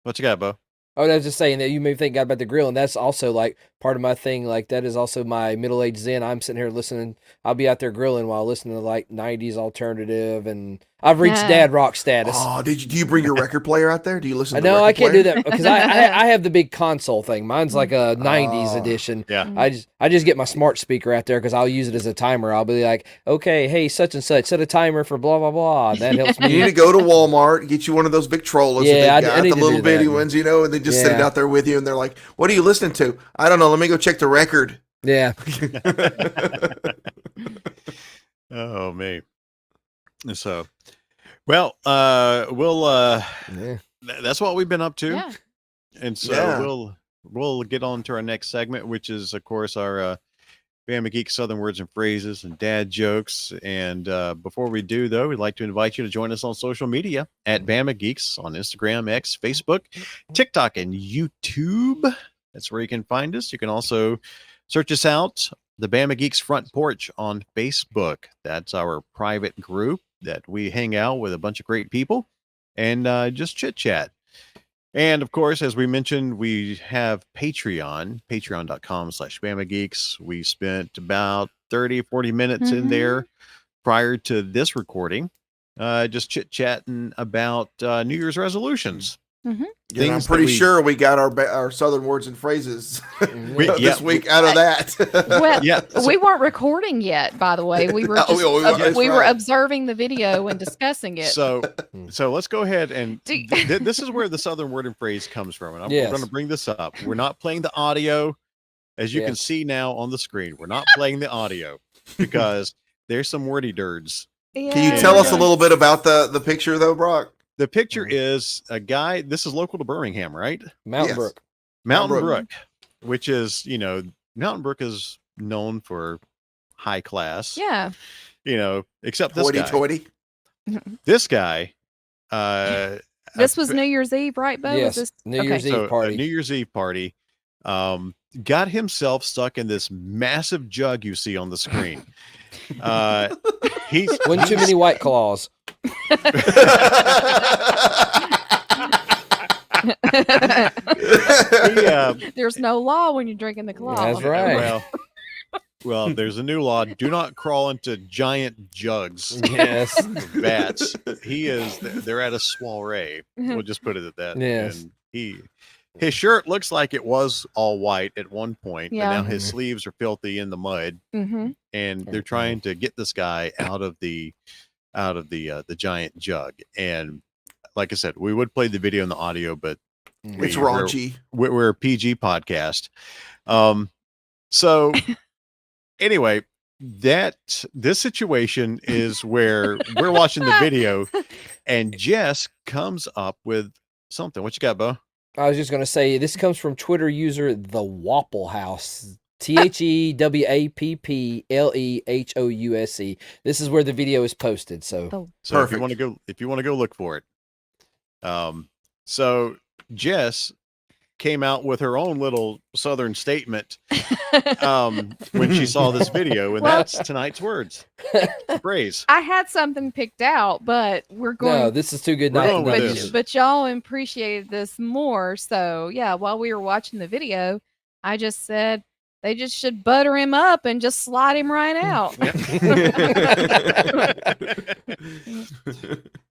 What you got, Bo? I was just saying that you may think about the grill, and that's also like part of my thing. Like that is also my middle-aged zen. I'm sitting here listening. I'll be out there grilling while listening to like 90s alternative, and I've reached dad rock status. Oh, do you bring your record player out there? Do you listen to No, the I record can't player? do that because I have the big console thing. Mine's like a 90s edition. Yeah. I just get my smart speaker out there because I'll use it as a timer. I'll be like, okay, hey, such and such, set a timer for blah blah blah. And that helps You need me. to go to Walmart, get you one of those big trollers Yeah, that I they need got, to the little do that. bitty ones, and they just sit it Yeah. out there with you, and they're like, what are you listening to? I don't know, let me go check the record. Yeah. Oh me. So, well, Yeah. that's what we've been up to, Yeah. and so Yeah. we'll get on to our next segment, which is of course our Bama Geek Southern words and phrases and dad jokes. And before we do, though, we'd like to invite you to join us on social media at Bama Geeks on Instagram, X, Facebook, TikTok, and YouTube. That's where you can find us. You can also search us out, the Bama Geeks Front Porch on Facebook. That's our private group that we hang out with a bunch of great people and just chit chat. And of course, as we mentioned, we have Patreon, patreon.com/Bama Geeks. We spent about 30, 40 minutes in there prior to this recording, just chit chatting about New Year's resolutions. Yeah, I'm pretty sure we got our Southern words and phrases this week out of that. Well, Yeah, we weren't recording yet, by the way. We were just, we were observing the video and discussing it. So let's go ahead and this is where the Southern word and phrase comes from. And I'm going to bring this up. We're not playing the audio, as you can see now on the screen. We're not playing the audio because there's some wordy dirds. Yeah. Can you tell us a little bit about the picture, though, Brock? The picture is a guy. This is local to Birmingham, right? Mountain Brook. Mountain Brook, which is, Mountain Brook is known for high class. Yeah. Except this guy. Hoity. This guy. This was New Year's Eve, right, Bo? Yes. Was this? New Year's Eve party. A New Year's Eve party. Got himself stuck in this massive jug you see on the screen. He's One too many White Claws. There's no law when you're drinking the claw. That's right. Well, there's a new law. Do not crawl into giant jugs. Yes. Vats. They're at a soiree. We'll just put it at that. Yes. And his shirt looks like it was all white at one point, Yeah. but now his sleeves are filthy in the mud. And they're trying to get this guy out of the giant jug. And like I said, we would play the video and the audio, but It's raunchy. We're a PG podcast. So anyway, this situation is where we're watching the video and Jess comes up with something. What you got, Bo? I was just going to say, this comes from Twitter user The Wapple House. TheWapplehouse. This is where the video is posted. So if you want to go look for it. So Jess came out with her own little Southern statement when she saw this video, and that's tonight's words. Phrase. I had something picked out, but we're going. No, this is too good not to with not this. use it. But y'all appreciated this more. So yeah, while we were watching the video, I just said they just should butter him up and just slide him right out.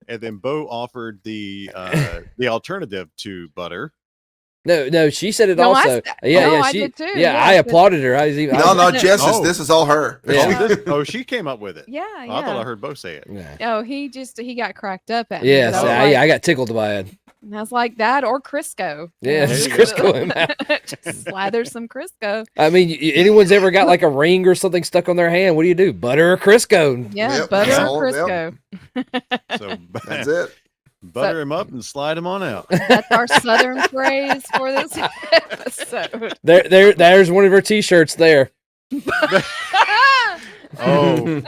And then Bo offered the alternative to butter. No, she said it No, also. I She did too. Yeah, Yeah, I applauded her. I was even. No, Jess, Oh. this is all her. Yeah. She came up with it. Yeah, I thought I yeah. heard Bo say it. Yeah. Oh, he got cracked up at me. Yes, but I was I got tickled by it. I was like that or Crisco. Yeah, There just you go. Crisco him out. Just slather some Crisco. I mean, anyone's ever got like a ring or something stuck on their hand? What do? Butter or Crisco? Yeah, Yep, butter that's or all, Crisco. So That's it. butter him up and slide him on out. That's our Southern phrase for this episode. There's one of her T-shirts there. Oh. The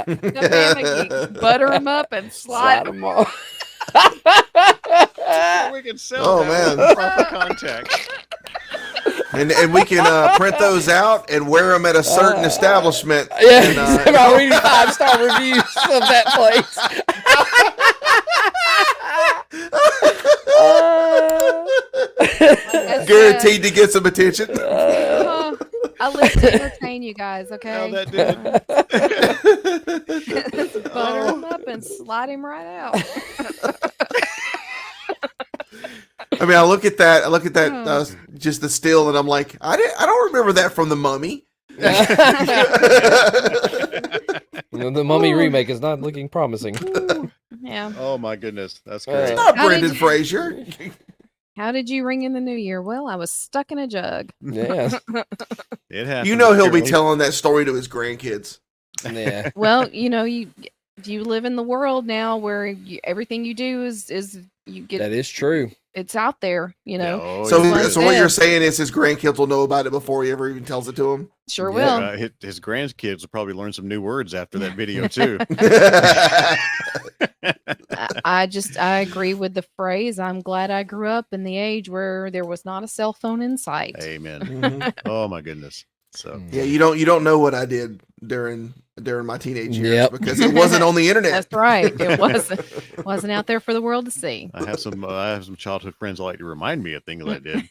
Bama Geek. Butter them up and slide them. them off. We can sell Oh, that man. with proper contact. And we can print those out and wear them at a certain establishment. Yeah, And, I'm reading 5-star reviews of that place. guaranteed to get some attention. I live to entertain you guys, okay? How that did. Butter him up and slide him right out. I mean, I look at that, just the still, and I'm like, I don't remember that from the Mummy. The Mummy remake is not looking promising. Yeah. Oh my goodness, that's great. Not How Brendan did- Fraser. How did you ring in the new year? Well, I was stuck in a jug. Yeah. It happens. You know he'll be apparently. telling that story to his grandkids. Yeah. Well, you live in the world now where everything you do is you get That is true. it's out there. Yeah, oh, So, yeah. Like so what you're this. saying is his grandkids will know about it before he ever even tells it to him. Sure Yeah. will. His grandkids will probably learn some new words after that video too. I agree with the phrase. I'm glad I grew up in the age where there was not a cell phone in sight. Amen. Mhm. Oh my goodness. So Yeah, you don't know what I did during my teenage years Yep. because it wasn't on the internet. That's right. It wasn't out there for the world to see. I have some childhood friends that like to remind me of things I did,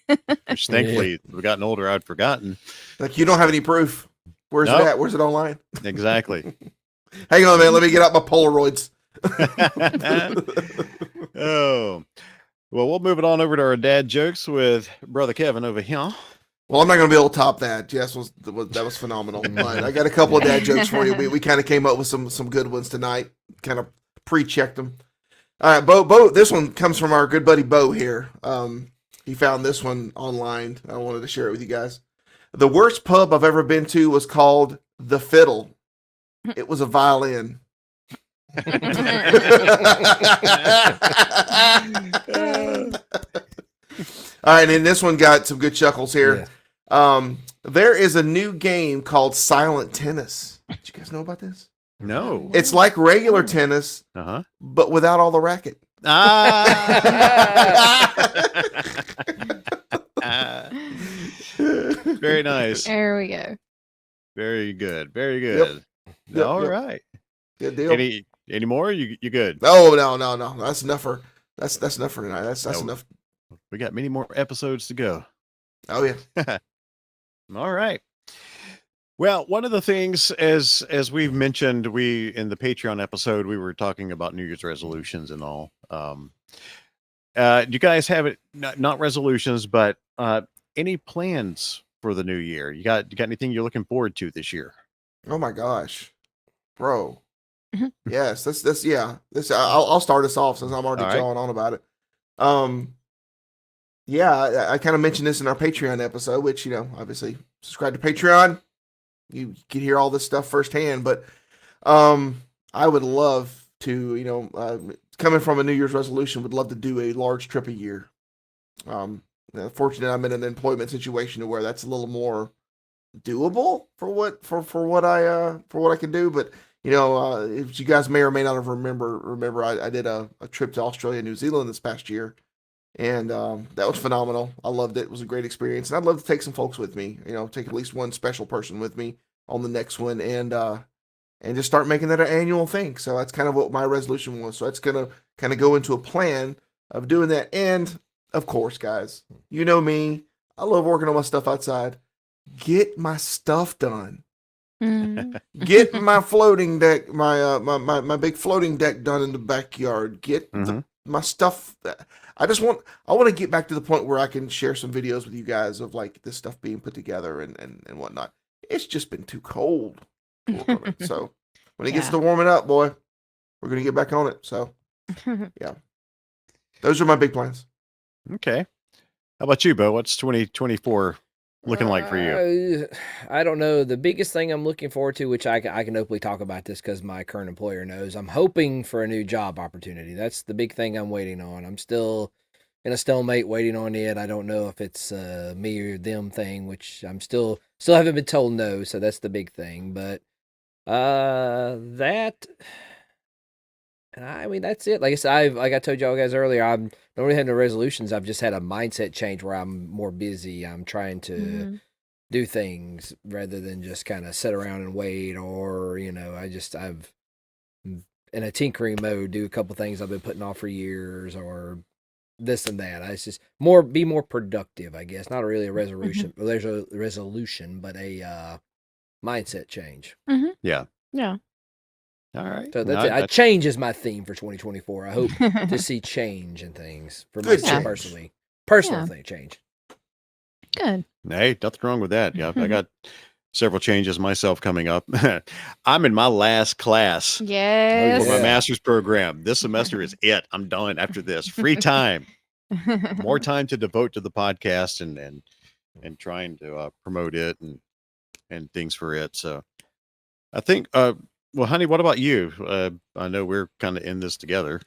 which thankfully as we've gotten older, I'd forgotten. Like you don't have any proof. Where's Nope. it at? Where's it online? Exactly. Hang on, man. Let me get out my Polaroids. Oh, well, we'll move it on over to our dad jokes with Brother Kevin over here. Well, I'm not going to be able to top that. Jess that was phenomenal. But I got a couple of dad jokes for you. We kind of came up with some good ones tonight. Kind of pre-checked them. All right, Bo. This one comes from our good buddy Bo here. He found this one online. I wanted to share it with you guys. The worst pub I've ever been to was called The Fiddle. It was a violin. All right, and this one got some good chuckles here. Yeah. There is a new game called Silent Tennis. Did you guys know about this? No. It's like regular tennis, Uh-huh. but without all the racket. Very nice. There we go. Very good. Very good. Yep, All yep. right. Good deal. Any more? You good? No. That's enough for enough for tonight. That's No. enough. We got many more episodes to go. Oh yeah. All right. Well, one of the things, as we've mentioned, we in the Patreon episode, we were talking about New Year's resolutions and all. Do you guys have it? Not resolutions, but any plans for the new year? You got anything you're looking forward to this year? Oh my gosh, bro. Mhm. Yes, that's yeah. I'll start us off since I'm already All right. jawing on about it. Yeah, I kind of mentioned this in our Patreon episode, which obviously subscribe to Patreon. You can hear all this stuff firsthand, but I would love to, coming from a New Year's resolution, would love to do a large trip a year. Fortunately, I'm in an employment situation where that's a little more doable for what I can do. But if you guys may or may not have remember I did a trip to Australia and New Zealand this past year. And that was phenomenal. I loved it. It was a great experience. And I'd love to take some folks with me, take at least one special person with me on the next one and just start making that an annual thing. So that's kind of what my resolution was. So that's going to kind of go into a plan of doing that. And of course, guys, you know me, I love working on my stuff outside. Get my stuff done. Mm. Get my floating deck, my big floating deck done in the backyard. Get my stuff. I want to get back to the point where I can share some videos with you guys of like this stuff being put together and whatnot. It's just been too cold to work on it. So when it gets Yeah. to warming up, boy, we're going to get back on it. So yeah, those are my big plans. Okay. How about you, Bo? What's 2024 looking like for you? I don't know. The biggest thing I'm looking forward to, which I can openly talk about this because my current employer knows, I'm hoping for a new job opportunity. That's the big thing I'm waiting on. I'm still in a stalemate waiting on it. I don't know if it's me or them thing, which I'm still haven't been told no. So that's the big thing. But I mean, that's it. Like I said, like I told y'all guys earlier, I don't really have no resolutions. I've just had a mindset change where I'm more busy. I'm trying to Mhm. do things rather than just kind of sit around and wait, or I've in a tinkering mode, do a couple things I've been putting off for years, or this and that. It's just be more productive, I guess. Not really a resolution, there's a resolution, but a mindset change. Yeah. Yeah. All right. So No, that's it. Change is my theme for 2024. I hope to see change in things for Good myself change. personally. Personal Yeah. thing, change. Good. hey, nothing wrong with that. Yeah, I got several changes myself coming up. I'm in my last class Yes. for my Yeah. master's program. This semester is it. I'm done after this. Free time. more time to devote to the podcast and trying to promote it and things for it. So I think, well, honey, what about you? I know we're kind of in this together.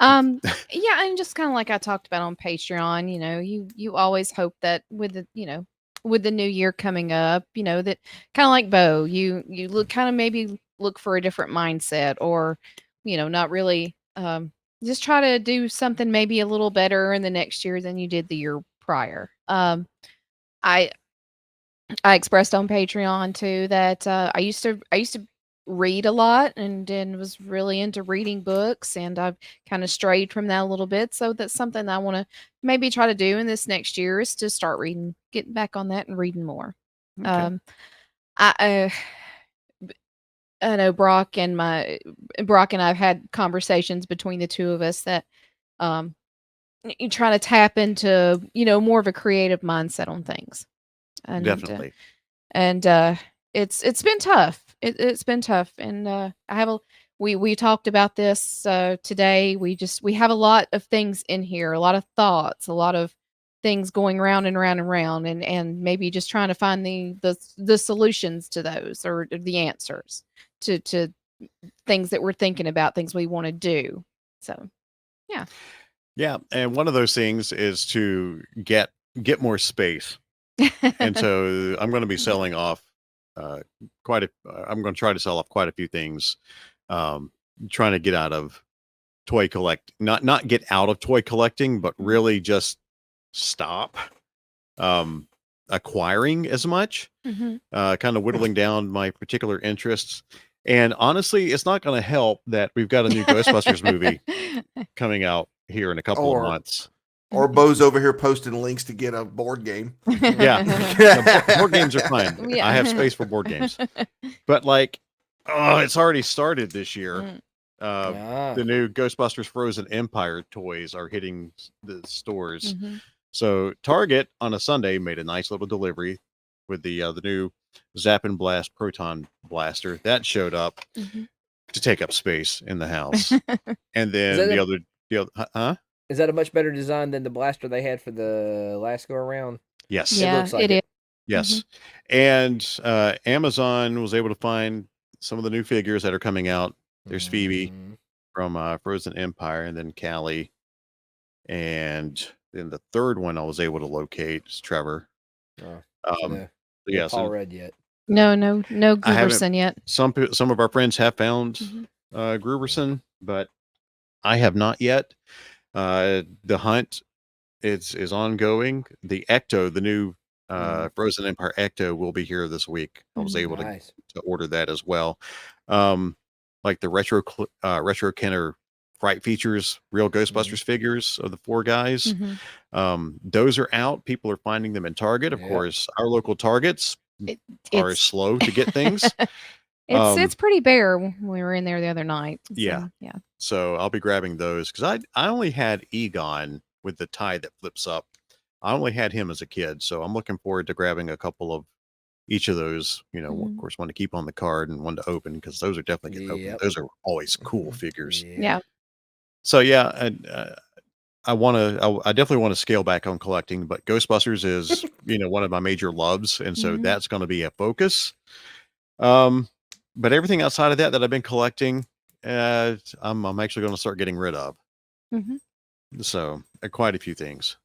Yeah, and just kind of like I talked about on Patreon, you always hope that with the new year coming up, that kind of like Bo, you look kind of maybe look for a different mindset, or not really, just try to do something maybe a little better in the next year than you did the year prior. I I expressed on Patreon too that I used to read a lot and was really into reading books, and I've kind of strayed from that a little bit. So that's something I want to maybe try to do in this next year, is to start reading, getting back on that and reading more. Okay. I I know Brock and I've had conversations between the two of us that um you try to tap into more of a creative mindset on things, and Definitely. and it's been tough. It's been tough, and I have a we talked about this today. We have a lot of things in here, a lot of thoughts, a lot of things going round and round and round, and maybe just trying to find the solutions to those, or the answers to things that we're thinking about, things we want to do. So yeah. Yeah, and one of those things is to get more space. And so I'm going to be selling off uh, I'm going to try to sell off quite a few things. Um, Trying to get out of not get out of toy collecting, but really just stop um, acquiring as much. Hmm. Kind of whittling down my particular interests. And honestly, it's not going to help that we've got a new Ghostbusters movie coming out here in a couple of Or months. or Bo's over here posting links to get a board game. Yeah. No, board games are fine. Yeah. I have space for board games. But like, oh, it's already started this year. Mm. Ah. The new Ghostbusters Frozen Empire toys are hitting the stores. Mhm. So Target on a Sunday made a nice little delivery with the new Zap and Blast Proton Blaster that showed up Mhm. to take up space in the house. And then that the other, huh? Is that a much better design than the blaster they had for the last go around? Yes. It Yeah, looks like it it. is. Yes. And Amazon was able to find some of the new figures that are coming out. There's Phoebe Mhm. from Frozen Empire, and then Callie. And then the third one I was able to locate is Trevor. Oh, Um, no, yeah, Paul so Rudd yet. No I haven't. Gooberson yet. Some of our friends have found Mhm. Gruberson, but I have not yet. The hunt is ongoing. The Ecto, the new Frozen Empire Ecto, will be here this week. I was able Nice. to order that as well. Like the retro Kenner Fright Features real Ghostbusters figures of the four guys. Mhm. Those are out. People are finding them in Target. Of Yep. course, our local Targets It, are it's slow to get things. it's pretty bare when we were in there the other night. Yeah. So, yeah. So I'll be grabbing those because I only had Egon with the tie that flips up. I only had him as a kid, so I'm looking forward to grabbing a couple of each of those. Of Mhm. course, one to keep on the card and one to open, because those are definitely getting open. Yep. Those are always cool figures. Yeah. So yeah, I definitely want to scale back on collecting, but Ghostbusters is one of my major loves, and so Mhm. that's going to be a focus. But everything outside of that I've been collecting, I'm actually going to start getting rid of. Mhm. So quite a few things.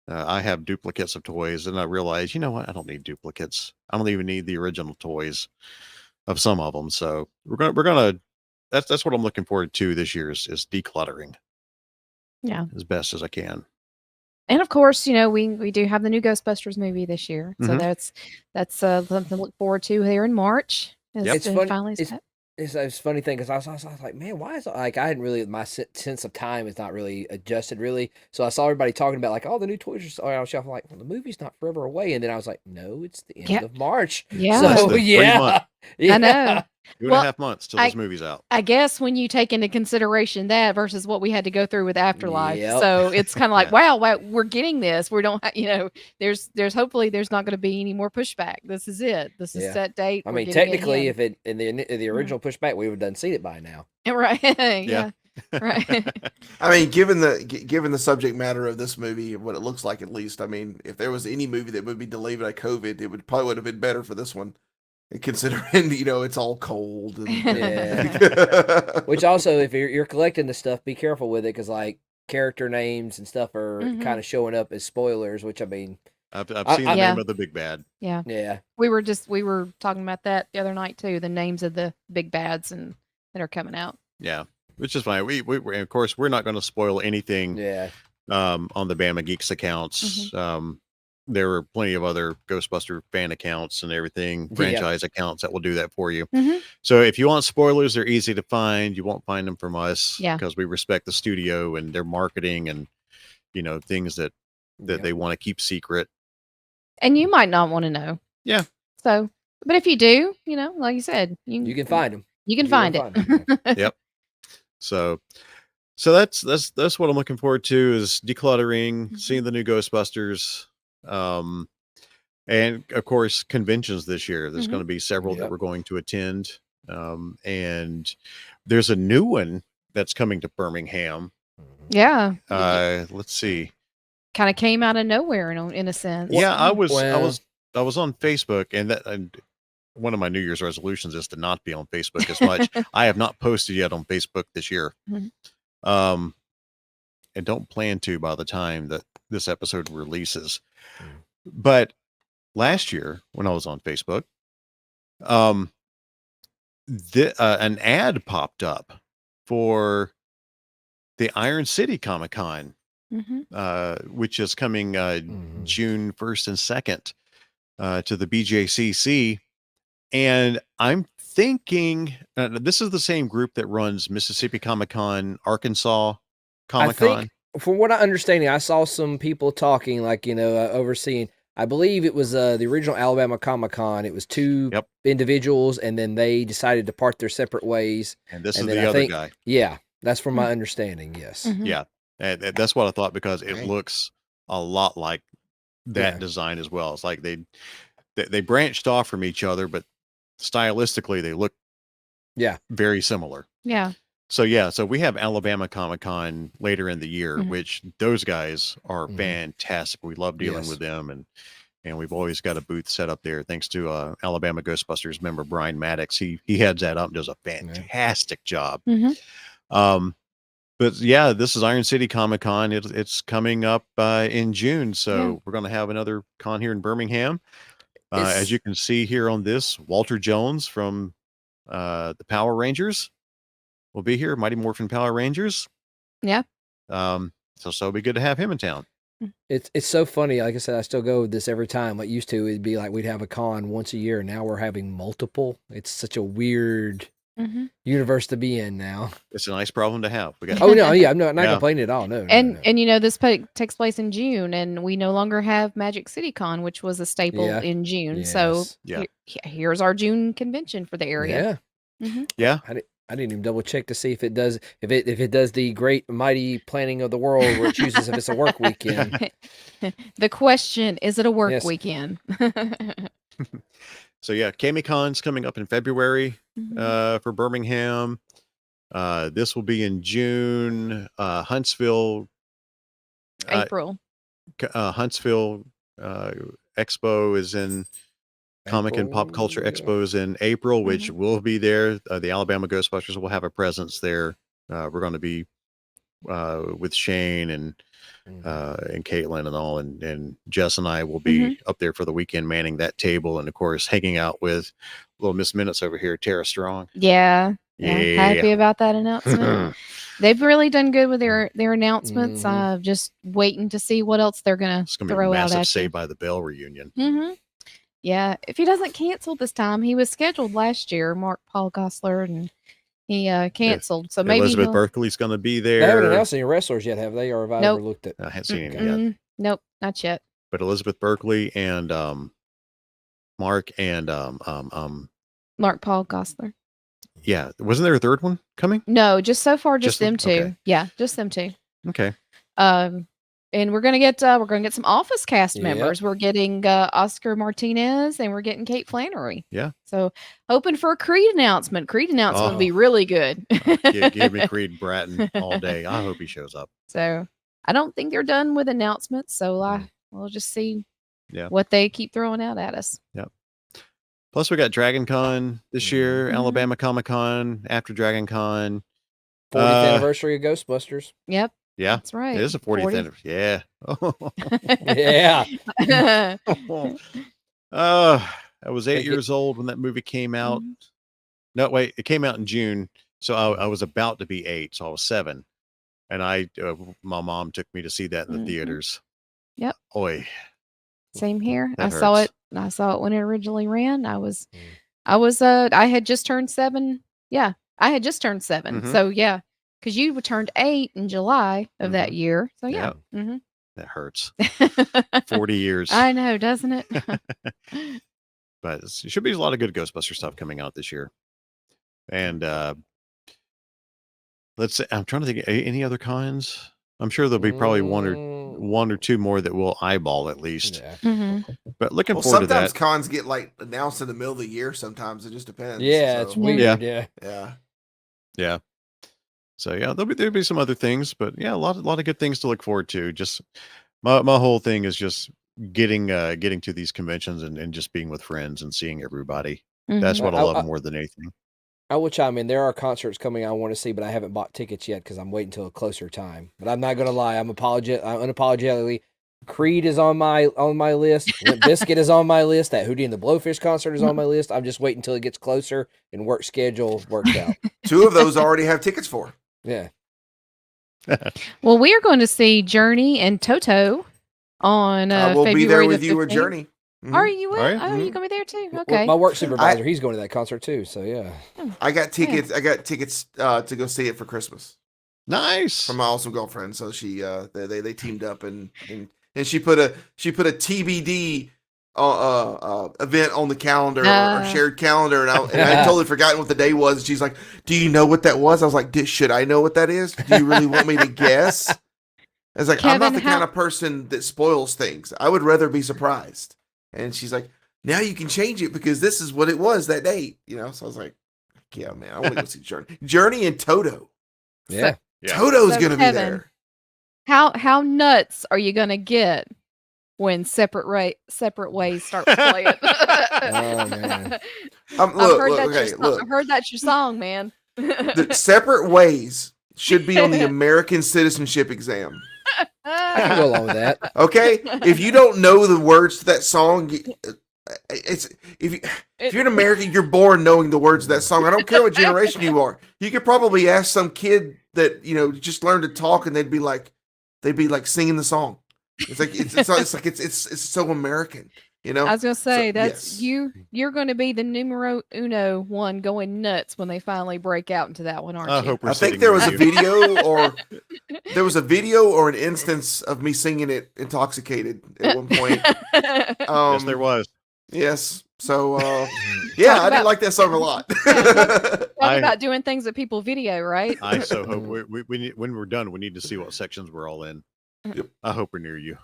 I have duplicates of toys, and I realize, you know what? I don't need duplicates. I don't even need the original toys of some of them. So we're gonna that's what I'm looking forward to this year is decluttering Yeah. as best as I can. And of course, we do have the new Ghostbusters movie this year. So Mhm. that's something to look forward to here in March. Yep. It's funny. Finally It's a funny thing because I was like, man, why is it like I hadn't really my sense of time is not really adjusted really. So I saw everybody talking about like, oh, the new toys are on the shelf. I'm like, well, the movie's not forever away. And then I was like, no, it's the end Yeah. of March. Yeah. Less So than 3 yeah, months. yeah. I know. 2.5 months till this movie's out. I guess when you take into consideration that versus what we had to go through with Afterlife, Yep. so it's kind of like, Yeah. wow, we're getting this. We don't, there's hopefully there's not going to be any more pushback. This is it. This is Yeah. set date. I We're mean, getting it technically, in. if it in the original pushback, we would have done seen it by now. Right, Yeah. yeah. Right. I mean, given the subject matter of this movie, what it looks like at least, I mean, if there was any movie that would be delayed by COVID, it would have been better for this one, considering it's all cold and Yeah. Which also, if you're collecting the stuff, be careful with it because like character names and stuff are kind of showing up as spoilers. Which I mean, I've seen the Yeah. name of the big bad. Yeah. yeah, We were talking about that the other night too, the names of the big bads and that are coming out. Yeah, which is fine. We of course we're not going to spoil anything yeah. on the Bama Geeks accounts. There were plenty of other Ghostbuster fan accounts and everything, Yeah. franchise accounts that will do that for you. Mhm. So if you want spoilers, they're easy to find. You won't find them from us Yeah. because we respect the studio and their marketing and things that Yep. they want to keep secret. And you might not want to know. Yeah. So, but if you do, like you said, You can find them. You can find it. Yep. So that's what I'm looking forward to is decluttering, seeing the new Ghostbusters, and of course conventions this year. There's going to be several that Yep. we're going to attend, and there's a new one that's coming to Birmingham. Yeah. Let's see. Kind of came out of nowhere in a sense. Yeah, I was Well- on Facebook, and one of my New Year's resolutions is to not be on Facebook as much. I have not posted yet on Facebook this year. Mhm. And don't plan to by the time that this episode releases. But last year when I was on Facebook, an ad popped up for the Iron City Comic Con, which is coming June 1st and 2nd to the BJCC. And I'm thinking this is the same group that runs Mississippi Comic Con, Arkansas Comic Con. From what I understand, I saw some people talking, like overseeing. I believe it was the original Alabama Comic Con. It was two individuals, and then they decided to part their separate ways. And this is the other guy. Yeah, that's from my understanding. Yes. Yeah, and that's what I thought because it looks a lot like that design as well. It's like they branched off from each other, but stylistically they look very similar. Yeah. So we have Alabama Comic Con later in the year, which those guys are fantastic. We love dealing with them, and we've always got a booth set up there. Thanks to Alabama Ghostbusters member Brian Maddox, he heads that up and does a fantastic job. But yeah, this is Iron City Comic Con. It's coming up in June, so we're going to have another con here in Birmingham. As you can see here on this, Walter Jones from the Power Rangers will be here. Mighty Morphin Power Rangers. Yeah. So it'll be good to have him in town. It's so funny. Like I said, I still go with this every time. What used to, it'd be like we'd have a con once a year. And now we're having multiple. It's such a weird universe to be in now. It's a nice problem to have. We got Oh no, yeah, I'm not complaining at all. No, and this takes place in June, and we no longer have Magic City Con, which was a staple in June. Yes. So here's our June convention for the area. Yeah. I didn't even double check to see if it does the great mighty planning of the world where it chooses if it's a work weekend. The question, is it a work weekend? So yeah, KamiCon's coming up in February for Birmingham. This will be in June. Huntsville April. Huntsville Expo is in Comic and Pop Culture Expo is in April, which will be there. The Alabama Ghostbusters will have a presence there. We're going to be with Shane and Caitlin and all, and Jess and I will be up there for the weekend manning that table, and of course hanging out with little Miss Minutes over here, Tara Strong. Yeah. Happy about that announcement. They've really done good with their announcements. Just waiting to see what else they're gonna throw out at you. Saved by the Bell reunion. Yeah, if he doesn't cancel this time, he was scheduled last year, Mark Paul Gosselaar, and he canceled. So maybe Elizabeth Berkley's going to be there. They haven't announced any wrestlers yet, have they? Or have I overlooked it? I haven't seen any yet. Nope, not yet. But Elizabeth Berkley and Mark and Mark Paul Gosselaar. Yeah, wasn't there a third one coming? No, just so far, just them two. Okay. Yeah, just them two. Okay. And we're gonna get some Office cast Yep. members. We're getting Oscar Martinez and we're getting Kate Flannery. Yeah. So hoping for a Creed announcement. Creed announcement would be really good. Give me Creed Bratton all day. I hope he shows up. So I don't think they're done with announcements. So we'll just see what they keep throwing out at us. Yep. Plus, we got Dragon Con this year, Alabama Comic Con, after Dragon Con. 40th anniversary of Ghostbusters. Yep. Yeah. That's right. It is a 40th anniversary. Yeah. Yeah. I was 8 years old when that movie came out. No, wait, it came out in June. So I was about to be 8. So I was 7. And my mom took me to see that in the theaters. Yep. Oy. Same here. That I saw hurts. it. I saw it when it originally ran. I had just turned 7. Yeah. I had just turned 7. So yeah. Because you turned 8 in July of that year. So yeah. That hurts. 40 years. I know, doesn't it? But it should be a lot of good Ghostbuster stuff coming out this year. And let's say, I'm trying to think, any other cons? I'm sure there'll be probably one or two more that we'll eyeball at least. Yeah. But looking forward to that. Sometimes cons get like announced in the middle of the year. Sometimes it just depends. Yeah, so. it's weird. Yeah. Yeah. So yeah, there'll be some other things, but yeah, a lot of good things to look forward to. Just my whole thing is just getting to these conventions and just being with friends and seeing everybody. That's what I love more than anything. I will chime in. There are concerts coming I want to see, but I haven't bought tickets yet because I'm waiting until a closer time. But I'm not gonna lie, I'm unapologetically. Creed is on my list. Limp Bizkit is on my list. That Hootie and the Blowfish concert is on my list. I'm just waiting until it gets closer and work schedule works out. 2 of those I already have tickets for. Yeah. Well, we are going to see Journey and Toto on we'll February be there with the you or 15th. Journey. Are you? All right. Oh, you gonna be there too? Well, Okay. my work supervisor, he's going to that concert too. So yeah. I got tickets. I got tickets to go see it for Christmas Nice. from my awesome girlfriend. So she they teamed up and she put a TBD event on the calendar or shared calendar, and I had totally forgotten what the day was. And she's like, "Do you know what that was?" I was like, "Should I know what that is? Do you really want me to guess?" I was like, Kevin, "I'm not the kind of person that spoils things. I would rather be surprised." And she's like, "Now you can change it because this is what it was that date." So I was like, "Yeah, man, I want to go see Journey and Toto. Yeah. Toto's So, gonna be Kevin, there." How nuts are you gonna get when separate ways start playing? Oh man. I've heard that's your song, man. The Separate Ways should be on the American citizenship exam. I can go along with that. Okay, if you don't know the words to that song, if you're an American, you're born knowing the words of that song. I don't care what generation you are. You could probably ask some kid that just learned to talk, and they'd be like singing the song. It's like it's so American. I was gonna say that's yes. You're going to be the numero uno one going nuts when they finally break out into that one, aren't you? I think there was a video or an instance of me singing it intoxicated at one point. Yes, there was. Yes. So I did like that song a lot. Talk about doing things that people video, right? I so hope we need, when we're done, we need to see what sections we're all in. Yep. I hope we're near you.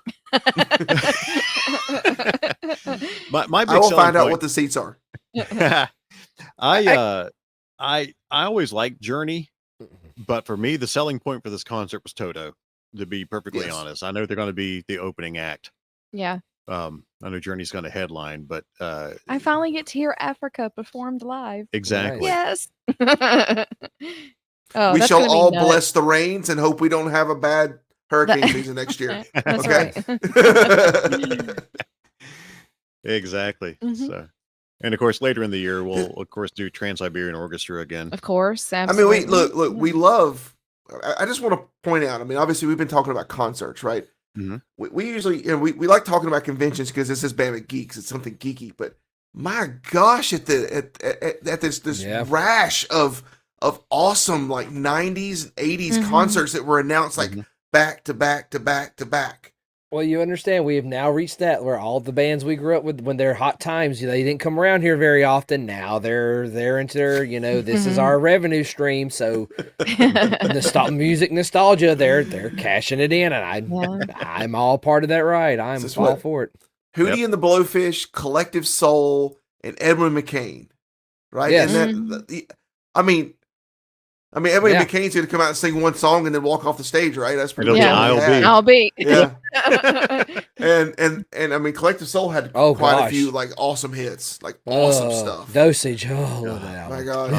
my big I will find out point, what the seats are. I always liked Journey, but for me, the selling point for this concert was Toto. To be perfectly honest, I know they're going to be the opening act. Yeah. I know Journey's going to headline, but I finally get to hear Africa performed live. Exactly. Yes. We shall all bless the rains and hope we don't have a bad hurricane season next year. That's okay. Right. Exactly. So, and of course, later in the year, we'll of course do Trans-Siberian Orchestra again. Of course, absolutely. I mean, look, we love. I just want to point out. I mean, obviously, we've been talking about concerts, right? Mm-hmm. We usually, we like talking about conventions because this is Bandit Geeks. It's something geeky, but my gosh, at this rash of awesome like 90s and 80s concerts that were announced like back to back to back to back. Well, you understand, we have now reached that where all the bands we grew up with, when they're hot times, they didn't come around here very often. Now they're into their, this is our revenue stream. So music nostalgia, they're cashing it in, and I'm all part of that ride. I'm all for it. Hootie and the Blowfish, Collective Soul, and Edwin McCain, right? Yes. And I mean, Edwin McCain's going to come out and sing one song and then walk off the stage, right? That's pretty much I'll be. Yeah. and I mean, Collective Soul had quite a few like awesome hits, like awesome stuff. Dosage, love that. My God.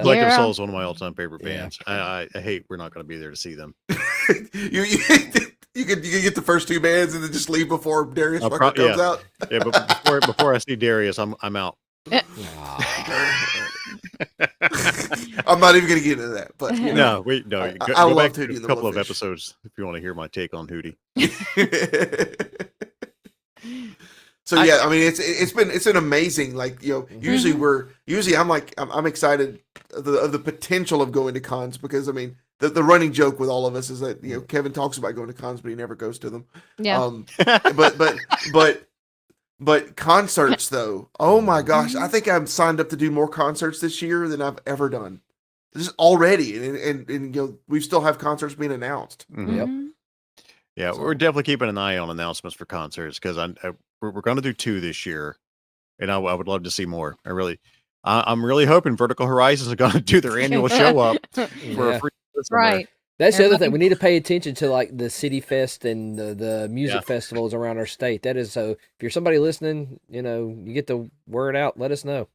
Collective Soul is one of my all-time favorite bands. I hate we're not going to be there to see them. You could get the first two bands and then just leave before Darius Rucker comes out. Yeah, but before I see Darius, I'm out. I'm not even going to get into that, but no. I love Hootie and the a couple of Blowfish. episodes if you want to hear my take on Hootie. So yeah, I mean it's been amazing. Like usually I'm excited of the potential of going to cons, because I mean the running joke with all of us is that Kevin talks about going to cons but he never goes to them. Yeah. But concerts though, oh my gosh, I think I'm signed up to do more concerts this year than I've ever done. This is already, and we still have concerts being announced. Yep. Yeah, we're definitely keeping an eye on announcements for concerts, because we're going to do 2 this year, and I would love to see more. I'm really hoping Vertical Horizons are going to do their annual show up for a free right. That's the other thing. We need to pay attention to like the City Fest and the music festivals around our state. That is, so if you're somebody listening, you get the word out, let us know.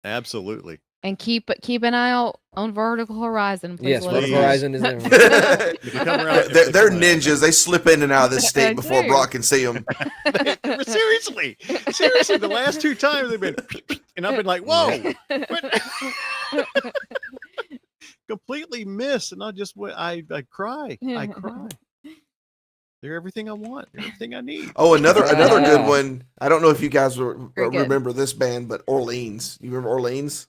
Absolutely. And keep an eye out on Vertical Horizon. Please. Yes, Vertical Horizon is there. They're ninjas. They slip in and out of this state before Brock can see them. Seriously, the last 2 times they've been, and I've been like, whoa. Completely missed, and I cry. I cry. They're everything I want. They're everything I need. Oh, another good one. I don't know if you guys remember this band, but Orleans. You remember Orleans?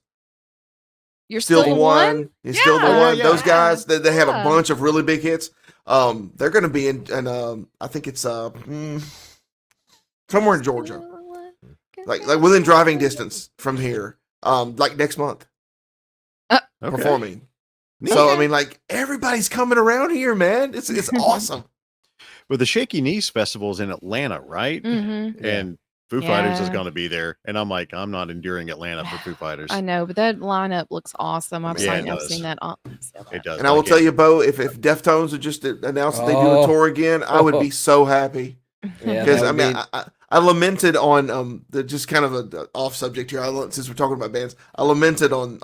You're still the one. You're still the one. Those guys, they had a bunch of really big hits. They're going to be in I think it's somewhere in Georgia, like within driving distance from here. Like next month, performing. So I mean, like everybody's coming around here, man. It's awesome. But the Shaky Knees Festival is in Atlanta, right? Mm-hmm. And Foo Fighters is going to be there, and I'm like, I'm not enduring Atlanta for Foo Fighters. I know, but that lineup looks awesome. I've seen that. It does. And I will tell you, Bo, if Deftones would just announce that they do a tour again, I would be so happy. Because I mean, I lamented on the just kind of a off subject here. Since we're talking about bands, I lamented on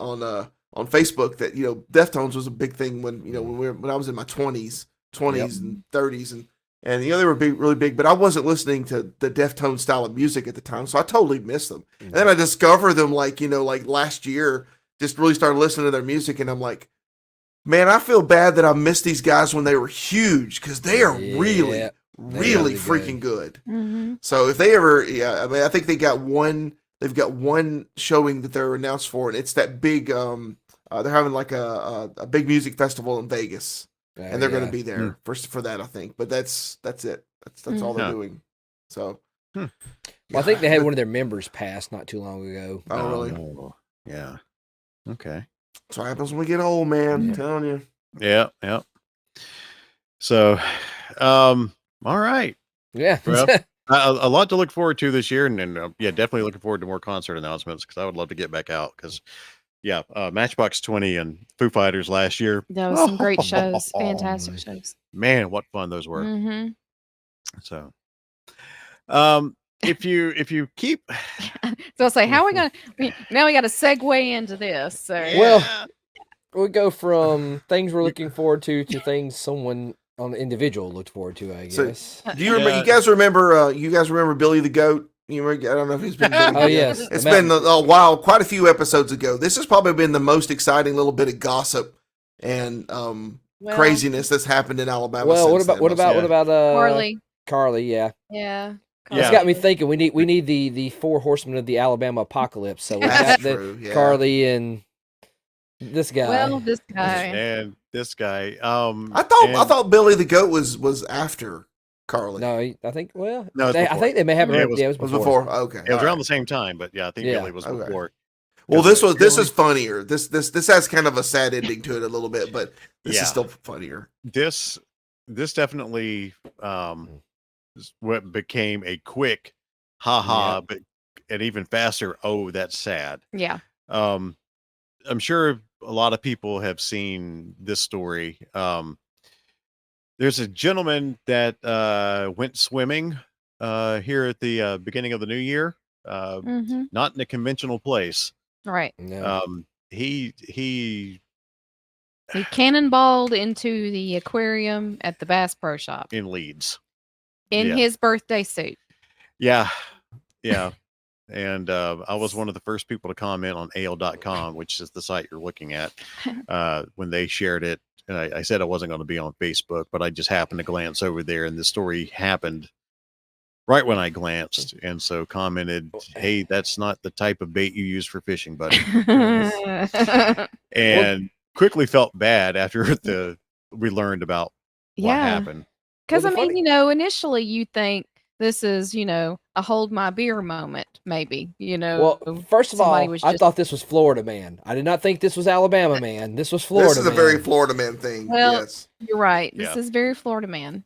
Facebook that Deftones was a big thing when when I was in my 20s and 30s, and they were really big, but I wasn't listening to the Deftones style of music at the time, so I totally missed them. Mm-hmm. And then I discovered them like last year, just really started listening to their music, and I'm like, man, I feel bad that I missed these guys when they were huge, because they are really freaking good. Mm-hmm. So if they ever, I mean, I think they've got one showing that they're announced for, and it's that big, they're having like a big music festival in Vegas. And they're going to be there for that, I think. But that's it. That's all they're doing. So, well, I think they had one of their members pass not too long ago. Oh, really? Yeah. Okay. That's what happens when we get old, man. I'm telling you. Yeah. So, all right. Yeah. Well, a lot to look forward to this year, and definitely looking forward to more concert announcements, because I would love to get back out, because. Yeah, Matchbox 20 and Foo Fighters last year. That was some great shows, fantastic shows. Man, what fun those were! Mm-hmm. So, if you keep, so I'll say, how are we gonna? Now we got to segue into this. So well, we go from things we're looking forward to things someone on the individual looked forward to, I guess. So, do you remember? You guys remember Billy the Goat? I don't know if he's been. Oh yes, it's been a while. Quite a few episodes ago. This has probably been the most exciting little bit of gossip and craziness that's happened in Alabama. Well, what about Carly? Yeah. It's got me thinking. We need the 4 horsemen of the Alabama apocalypse. So we got Carly and this guy. Well, this guy and this guy. I thought Billy the Goat was after Carly? No, I think. Well, No, it's I before. think they may have it. Yeah, Yeah, it was It was before. before. Okay. It was all around right. the same time, but yeah, I think Yeah. Billy was Okay. before. Well, 'Cause, this Billy- is funnier. This has kind of a sad ending to it a little bit, but this Yeah. is still funnier. this definitely is what became a quick haha, but an even faster. Oh, that's sad. Yeah. I'm sure a lot of people have seen this story. There's a gentleman that went swimming here at the beginning of the new year, Mm-hmm. not in a conventional place. Right. No. He He cannonballed into the aquarium at the Bass Pro Shop in Leeds. in Yeah. his birthday suit. Yeah. And I was one of the first people to comment on AL.com, which is the site you're looking at, when they shared it. And I said I wasn't going to be on Facebook, but I just happened to glance over there, and the story happened right when I glanced, and so commented, "Hey, that's not the type of bait you use for fishing, buddy." And quickly felt bad after we learned about what Yeah. happened. Because, Well, I the mean, funny- you know, initially you think this is, you know, a hold my beer moment, maybe, you know. Well, first of somebody all, was I just- thought this was Florida man. I did not think this was Alabama man. This was Florida. This is a man. very Florida man thing. Well, yes. You're right. This Yeah. is very Florida man.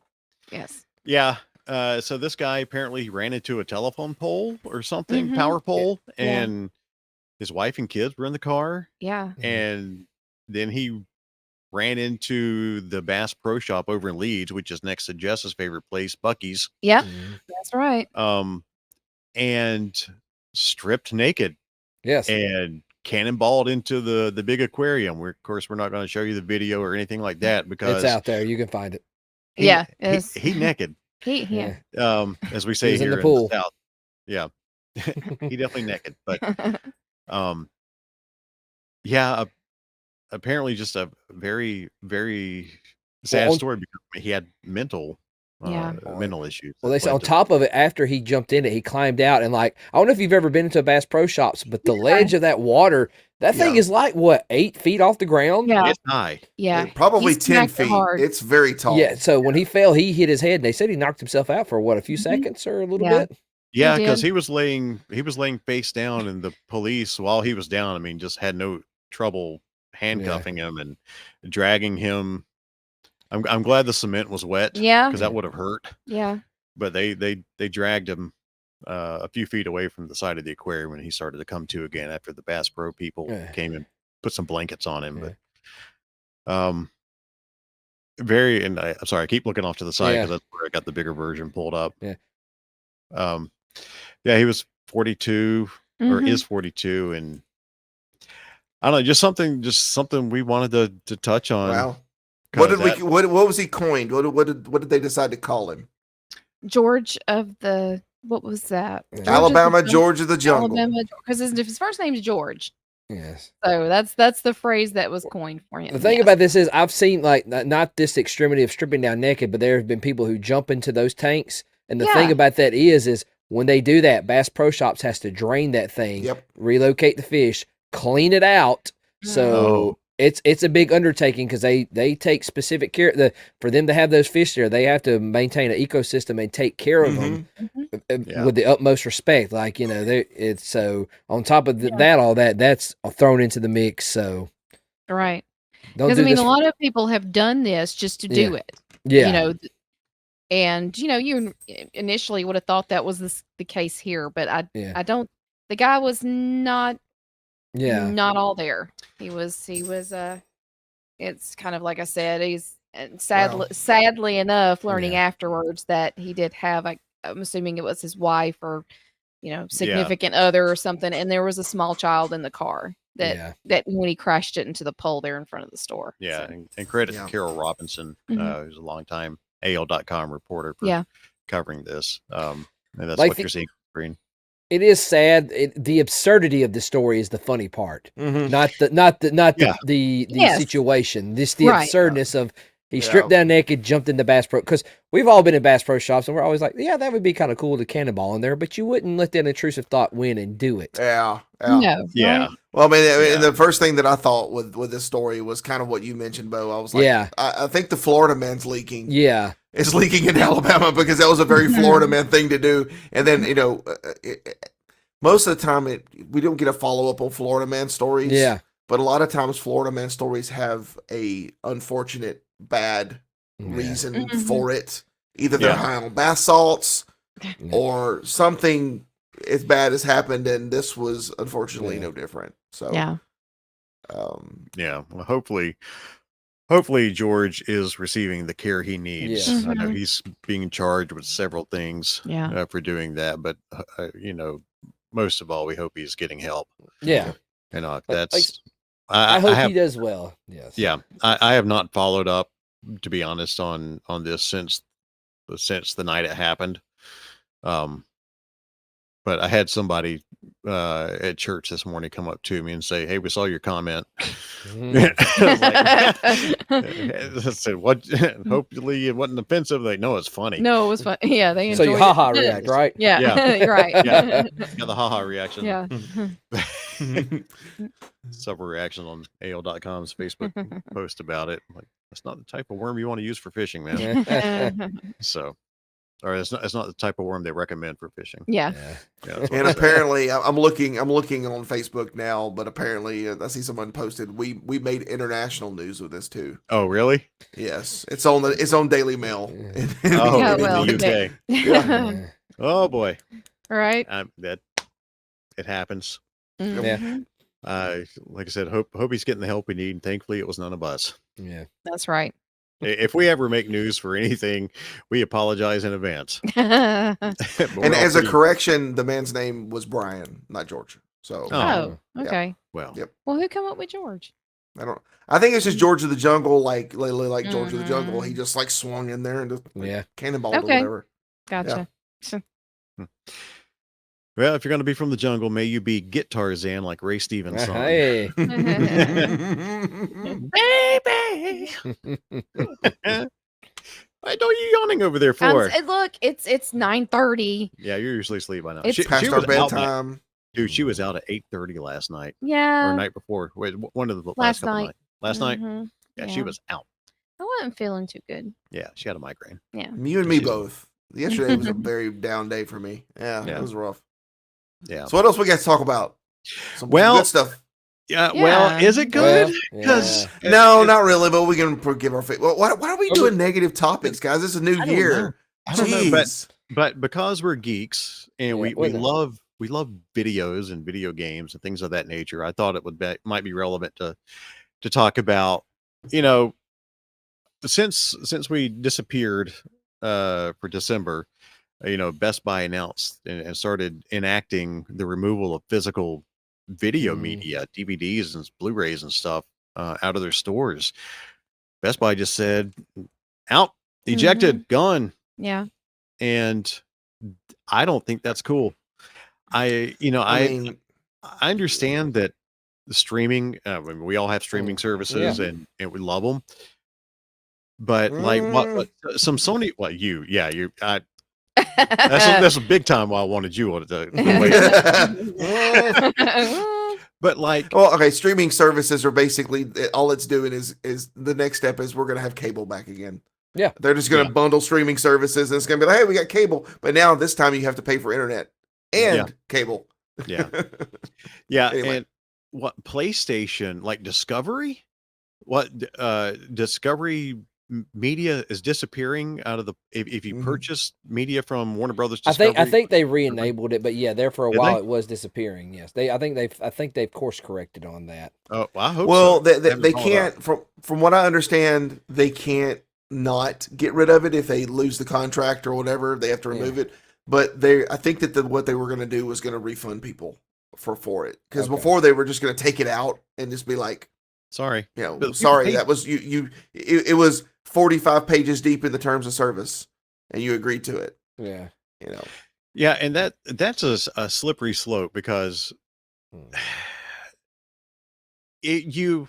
Yes. Yeah. So this guy apparently ran into a telephone pole or something, Mhm. power pole, Yeah. and his wife and kids were in the car, Yeah. and then he ran into the Bass Pro Shop over in Leeds, which is next to Jess's favorite place, Bucky's, Yep. Mhm. That's right. and stripped naked Yes. and cannonballed into the big aquarium. Of course, we're not going to show you the video or anything like that because It's out there. You can find it. Yeah. he naked. Yeah. As we say was in here the in pool. the South. Yeah. He definitely naked, but yeah, apparently just a very, very sad on- story because he had mental Yeah. mental issues. Well, that they said led on to- top of it, after he jumped in it, he climbed out and I don't know if you've ever been into a Bass Pro Shops, but the ledge of that water, that thing Yeah. is like what, 8 feet off the ground? Yeah. It's high. Yeah. Probably He 10 smacked it feet. hard. It's very tall. Yeah. So when he fell, he hit his head. And they said he knocked himself out for what, a few Mhm. seconds or a little Yeah. bit? Yeah, He because did. he was laying face down, and the police, while he was down, I mean, just had no trouble handcuffing him and dragging him. I'm glad the cement was wet. Yeah. because that would have hurt. Yeah. But they dragged him a few feet away from the side of the aquarium when he started to come to again after the Bass Pro people Yeah. came and put some blankets on him. Yeah. But I'm sorry, I keep looking off to the side Yeah. because that's where I got the bigger version pulled up. Yeah. Yeah, he was 42 or Mhm. is 42, and I don't know, just something we wanted to touch on. Wow. 'cause What was he coined? What did they decide to call him? George of the, what was that? Yeah. George of the Alabama Jungle- George of the Jungle. Alabama, because his first name's George. Yes. So that's the phrase that was coined for him. The thing yes. about this is I've seen not this extremity of stripping down naked, but there have been people who jump into those tanks. And the thing Yeah. about that is when they do that, Bass Pro Shops has to drain that thing, Yep. relocate the fish, clean it out. So Oh. it's a big undertaking because they take specific care. For them to have those fish there, they have to maintain an ecosystem and take care of them Yeah. with the utmost respect. Like it's so on top of that's thrown into the mix. So Right. don't Because do I mean, this. a lot of people have done this just to do it. Yeah. You know, and you know, you initially would have thought that was the case here, but I don't. The guy was not all there. He was it's kind of like I said, he's and sadly enough learning afterwards that he did have I'm assuming it was his wife or significant other or something, and there was a small child in the car that when he crashed it into the pole there in front of the store. Yeah, So, and credit to Carol Robinson, who's a longtime AL.com reporter for covering this. And that's Like what you're seeing on the screen. It is sad. The absurdity of the story is the funny part, not the situation. The absurdness of he stripped down naked, jumped into Bass Pro. Because we've all been in Bass Pro Shops, and we're always like, yeah, that would be kind of cool to cannonball in there, but you wouldn't let that intrusive thought win and do it. Yeah. No, Yeah. right? Well, I mean, and the first thing that I thought with this story was kind of what you mentioned, Bo. I was like, I think the Florida man's leaking. Yeah. is leaking in Alabama because that was a very Florida man thing to do. And then, most of the time we don't get a follow up on Florida man stories. Yeah. But a lot of times Florida man stories have a unfortunate bad reason for it. Either they're high on bath salts or something as bad has happened, and this was unfortunately no different. So well, hopefully George is receiving the care he needs. Yes. I know he's being charged with several things for doing that, but most of all, we hope he's getting help. Yeah. That's. I hope he does well. Yes. Yeah, I have not followed up, to be honest, on this since the night it happened. But I had somebody at church this morning come up to me and say, "Hey, we saw your comment." I said, "What?" Hopefully, it wasn't offensive. Like, no, it's funny. No, it was fun. Yeah, they So enjoyed you haha it. react, right? Yeah, right. Yeah, the haha reaction. Yeah. Several reactions on AL.com's Facebook post about it. Like, that's not the type of worm you want to use for fishing, man. So, or it's not the type of worm they recommend for fishing. Yeah. And apparently, I'm looking on Facebook now, but apparently, I see someone posted we made international news with this too. Oh, really? Yes, it's on Daily Mail. Oh, Yeah, in well, the UK. Oh boy. Right. That it happens. Mhm. Like I said, hope he's getting the help we need. And thankfully, it was none of us. Yeah. That's right. If we ever make news for anything, we apologize in advance. And as a correction, the man's name was Brian, not George. So Oh, okay. Well, Yep. Well, who come up with George? I think it's just George of the Jungle, like George of the Jungle. He just like swung in there and just cannonballed or whatever. Gotcha. Well, if you're going to be from the jungle, may you be Get Tarzan like Ray Stevens' song. Hey. Baby. Why don't you yawning over there for? Look, it's 9:30. Yeah, you're usually asleep by now. It's Past our bedtime. Dude, she was out at 8:30 last night. Yeah. Or night before. Wait, one of the Last couple night. nights. Last night? Mhm. Yeah, she was out. I wasn't feeling too good. Yeah, she had a migraine. Yeah. You and me both. Yesterday was a very down day for me. Yeah, it was rough. Yeah. So what else we got to talk about? Some Well, good stuff. Yeah. Well, is it good? Because no, not really. But we can give our face. Why are we doing negative topics, guys? It's a new year. I don't know, but because we're geeks and we love videos and video games and things of that nature, I thought it might be relevant to talk about. Since we disappeared for December, Best Buy announced and started enacting the removal of physical video media, DVDs and Blu-rays and stuff out of their stores. Best Buy just said, out, ejected, gone. Yeah. And I don't think that's cool. I understand that the streaming, we all have streaming services and we love them. But like what some Sony, that's a big time why I wanted you to but like, well, okay, streaming services are basically all it's doing is the next step is we're gonna have cable back again. Yeah, they're just gonna bundle streaming services and it's gonna be like, hey, we got cable, but now this time you have to pay for internet and cable. Yeah. Anyway. And what PlayStation, like Discovery, Discovery media is disappearing out of the if you purchase media from Warner Brothers Discovery. I think they re-enabled it, but there for a while it was disappearing. Yes, I think they've course corrected on that. Oh, well, I hope so. They can't from what I understand, they can't not get rid of it if they lose the contract or whatever. They have to remove it. But I think that what they were going to do was going to refund people for it, because before they were just going to take it out and just be like, sorry, sorry, that was it was 45 pages deep in the terms of service and you agreed to it. Yeah. Yeah. And that's a slippery slope, because you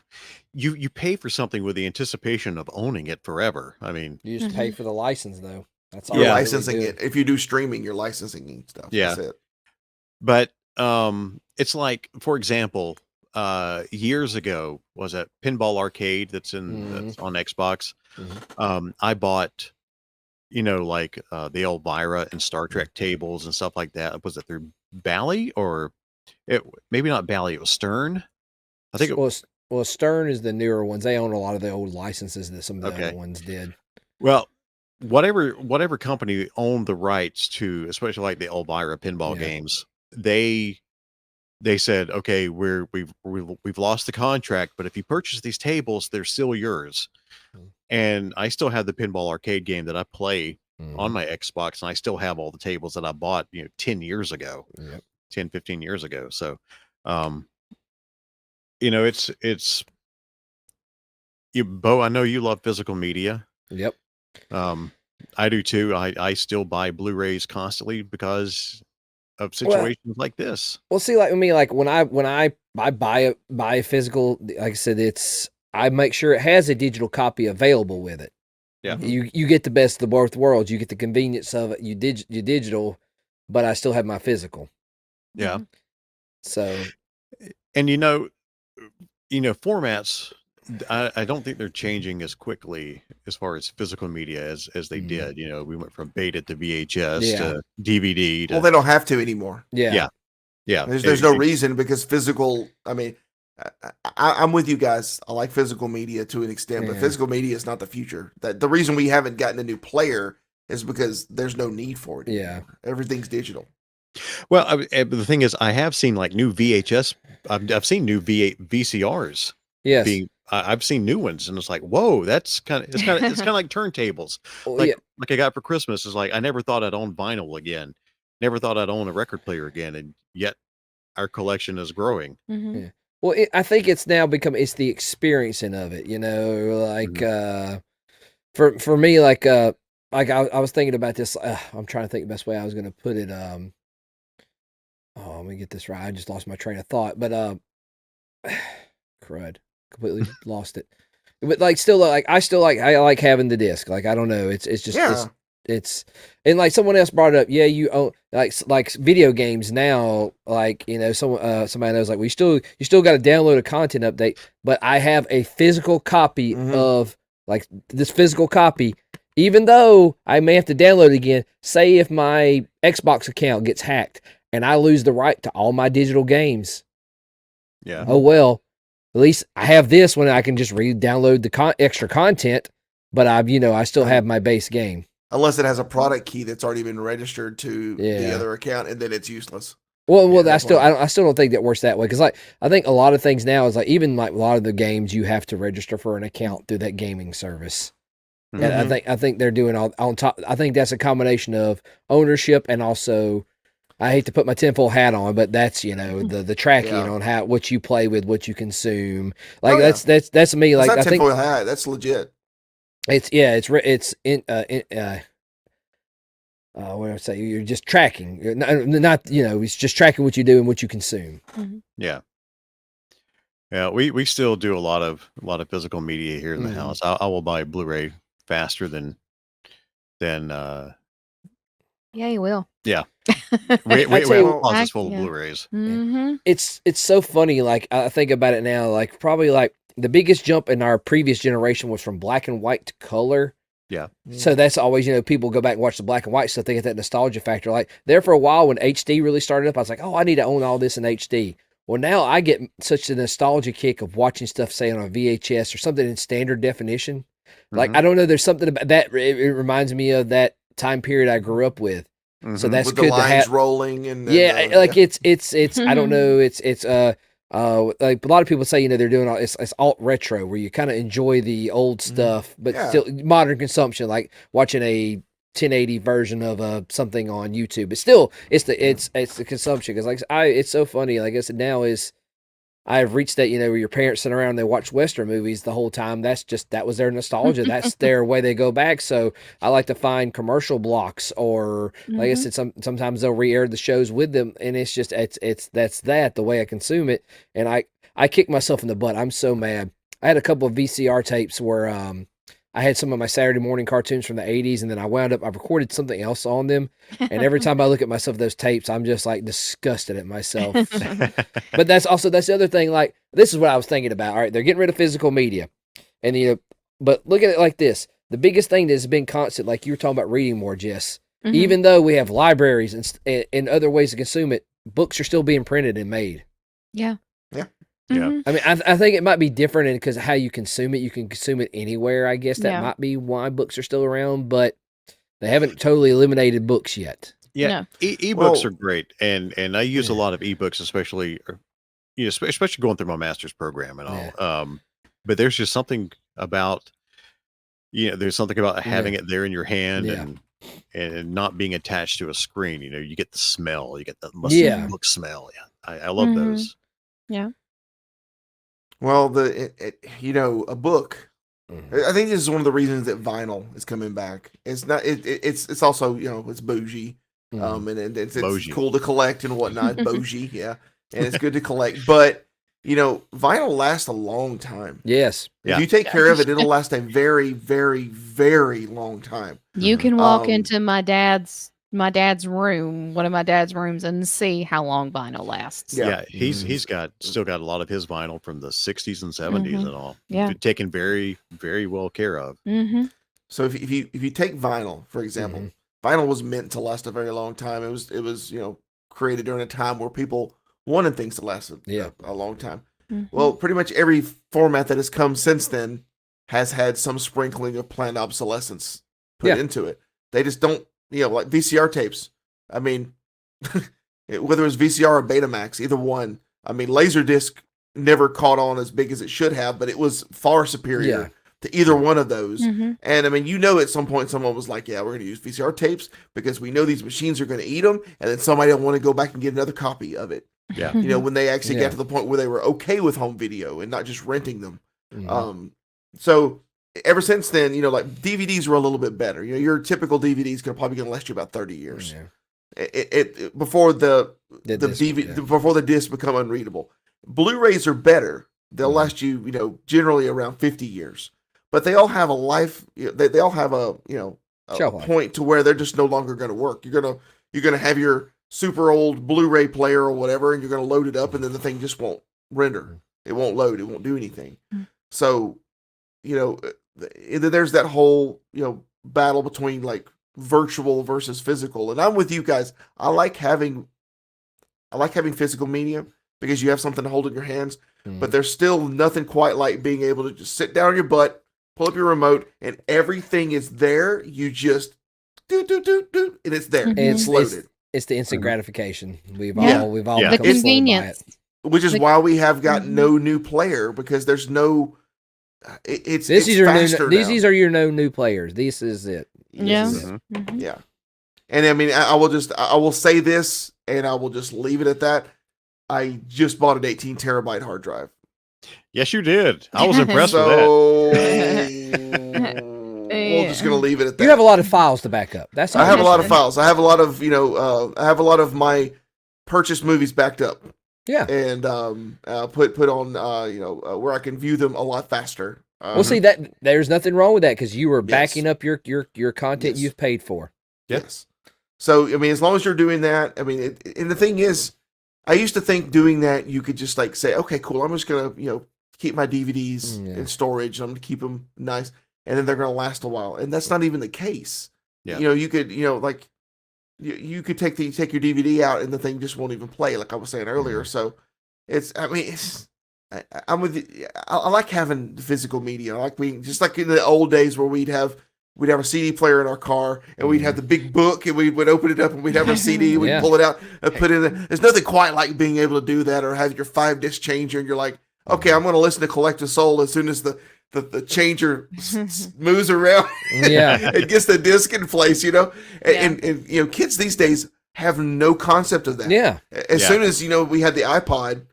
pay for something with the anticipation of owning it forever. I mean, you just pay for the license though. That's all. You're licensing it. If you do streaming, you're licensing stuff. Yeah. That's it. But it's like, for example, years ago, was that Pinball Arcade that's on Xbox? I bought like the Elvira and Star Trek tables and stuff like that. Was it through Bally or maybe not Bally? It was Stern. I think it was. Well, Stern is the newer ones. They own a lot of the old licenses that some of the Okay. other ones did. Well, whatever company owned the rights to, especially like the Elvira pinball Yeah. games, they said, okay, we've lost the contract, but if you purchase these tables, they're still yours. Mm. And I still have the pinball arcade game that I play on Mhm. my Xbox, and I still have all the tables that I bought 10 years ago, Yep. 10 15 years ago. So it's Bo, I know you love physical media. Yep. I do too. I still buy Blu-rays constantly because of situations like this. Well, see, like I mean, like when I buy a physical, like I said, I make sure it has a digital copy available with it. Yeah. You get the best of both worlds. You get the convenience of it. You digital, but I still have my physical. Yeah. So, And formats, I don't think they're changing as quickly as far as physical media as they did. We went from beta to VHS to DVD. Well, they don't have to anymore. yeah. There's no reason, because physical. I mean, I'm with you guys. I like physical media to an extent, but Yeah. physical media is not the future. That the reason we haven't gotten a new player is because there's no need for it. Yeah. Anymore. Everything's digital. Well, the thing is, I have seen like new VHS. I've seen new VCRs. Yes. I've seen new ones, and it's like, whoa, it's kind of like turntables. Well, Like I got for Christmas is like, I never thought I'd own vinyl again. Never thought I'd own a record player again, and yet our collection is growing. Mm-hmm. Yeah. Well, I think it's now it's the experiencing of it, like for me, like I was thinking about this. I'm trying to think the best way I was going to put it. Let me get this right. I just lost my train of thought, but crud, completely lost it. But like, still, like I like having the disc. Like I don't know, it's just it's and like someone else brought it up. Yeah, you own like video games now. Like somebody knows like you still got to download a content update. But I have a physical copy of like this physical copy. Even though I may have to download it again, say if my Xbox account gets hacked and I lose the right to all my digital games. Yeah. Oh well, at least I have this one. I can just download the extra content, but I still have my base game. Unless it has a product key that's already been registered to the other account, and then it's useless. Well, I still don't think that works that way, because like I think a lot of things now is like even like a lot of the games you have to register for an account through that gaming service. Mm-hmm. And I think they're doing all on top. I think that's a combination of ownership and also, I hate to put my tinfoil hat on, but that's the tracking on what you play with, what you consume. Like that's me. Like not I think tinfoil hat. That's legit. It's in what do I say? You're just tracking. You're not it's just tracking what you do and what you consume. Mm-hmm. Yeah. Yeah, we still do a lot of physical media here in the house. I will buy Blu-ray faster than Yeah, you will. Yeah. we have a closet full of yeah. Blu-rays. Mm-hmm. It's so funny. Like I think about it now. Like probably like the biggest jump in our previous generation was from black and white to color. Yeah. So that's always, people go back and watch the black and white stuff. They get that nostalgia factor. Like there for a while when HD really started up, I was like, oh, I need to own all this in HD. Well, now I get such a nostalgia kick of watching stuff, say on a VHS or something in standard definition. Like, I don't know, there's something about that. It reminds me of that time period I grew up with. So that's with good the lines to have. Rolling and it's I don't know, it's like a lot of people say, they're doing it's alt retro where you kind of enjoy the old stuff, but still modern consumption, like watching a 1080 version of something on YouTube. But still, it's the consumption, because like it's so funny. Like I said, now I've reached that where your parents sit around and they watch Western movies the whole time. That was their nostalgia. That's their way they go back. So I like to find commercial blocks, or like I said, sometimes they'll re-air the shows with them, and it's just that's the way I consume it. And I kick myself in the butt. I'm so mad. I had a couple of VCR tapes where I had some of my Saturday morning cartoons from the 80s, and then I recorded something else on them. And every time I look at myself, those tapes, I'm just like disgusted at myself. But that's the other thing. Like, this is what I was thinking about. All right, they're getting rid of physical media. And, but look at it like this. the biggest thing that's been constant, like you were talking about reading more, Jess. Mhm. Even though we have libraries and other ways to consume it, books are still being printed and made. Yeah. Yeah. Yeah. Mhm. I mean, I think it might be different because of how you consume it. You can consume it anywhere. I guess that Yeah. might be why books are still around, but they haven't totally eliminated books yet. Yeah, No. ebooks Well- are great, and I use a Yeah. lot of ebooks, especially especially going through my master's program and all. But there's just something about there's something about having it there in your hand Yeah. and not being attached to a screen. You get the smell, you get the Yeah. book smell. Yeah, I love Mhm. those. Well, a book. Mhm. I think this is one of the reasons that vinyl is coming back. It's not. It's also it's bougie. Mhm. And it's Bougie. cool to collect and whatnot. Bougie, yeah, and it's good to collect. But vinyl lasts a long time. Yes. If Yeah. you take care of it, it'll last a very, very, very long time. You Mhm. can walk Um, into my dad's room, one of my dad's rooms, and see how long vinyl lasts. Yeah. He's Mhm. still got a lot of his vinyl from the 60s and 70s and all. Yeah. Taken very, very well care of. Mm-hmm. So if you take vinyl, for example, vinyl was meant to last a very long time. It was created during a time where people wanted things to last a long time. Well, pretty much every format that has come since then has had some sprinkling of planned obsolescence put into it. They just don't, like VCR tapes. I mean, whether it was VCR or Betamax, either one. I mean, Laserdisc never caught on as big as it should have, but it was far superior to either one of those. Mm-hmm. And I mean, at some point, someone was like, "Yeah, we're going to use VCR tapes because we know these machines are going to eat them," and then somebody will want to go back and get another copy of it. Yeah. When they actually Yeah. got to the point where they were okay with home video and not just renting them. Mhm. So ever since then, like DVDs were a little bit better. Your typical DVD is probably going to last you about 30 years. Yeah. It before the disc, DVD yeah. before the discs become unreadable. Blu-rays are better. They'll Mhm. last you, generally around 50 years. But they all have a life. They all have a Shelf life. point to where they're just no longer going to work. You're gonna have your super old Blu-ray player or whatever, and you're gonna load it up, and then the thing just won't render. It won't load. It won't do anything. So, there's that whole battle between like virtual versus physical. And I'm with you guys. I like having physical media because you have something to hold in your hands. But there's still nothing quite like being able to just sit down on your butt, pull up your remote, and everything is there. You just do, and it's there. Mhm. It's loaded. It's the instant gratification. We've Yeah. all Yeah. The become spoiled by convenience. it. Which is But- why we have got Mhm. no new player because there's no. It's These it's are faster now. these are your new players. This is it. Yeah. This is it. Mhm. Mhm. Yeah. And I mean, I will say this, and I will just leave it at that. I just bought an 18 terabyte hard drive. Yes, you did. I was impressed with So Yeah. we're just gonna leave it at that. You have a lot of files to back up. That's all I have a you lot of say. files. I have a lot of I have a lot of my purchased movies backed up. Yeah. And put on where I can view them a lot faster. Well, see that there's nothing wrong with that because you were Yes. backing up your content Yes. you've paid for. Yes. So I mean, as long as you're doing that, I mean, and the thing is, I used to think doing that you could just like say, okay, cool, I'm just gonna keep my DVDs Yeah. in storage. I'm gonna keep them nice, and then they're gonna last a while. And that's not even the case. Yeah. You could like you could take your DVD out and the thing just won't even play, like I was saying earlier. So I'm with you. I like having physical media. I like being just like in the old days where we'd have a CD player in our car and we'd have the big book and we would open it up and we'd have our CD, we'd Yeah. pull it out and put it in. There's nothing quite like being able to do that or have your 5-disc changer and you're like, okay, I'm going to listen to Collective Soul as soon as the changer moves around Yeah. and gets the disc in place, Yeah. and kids these days have no concept of that. Yeah. As Yeah. soon as we had the iPod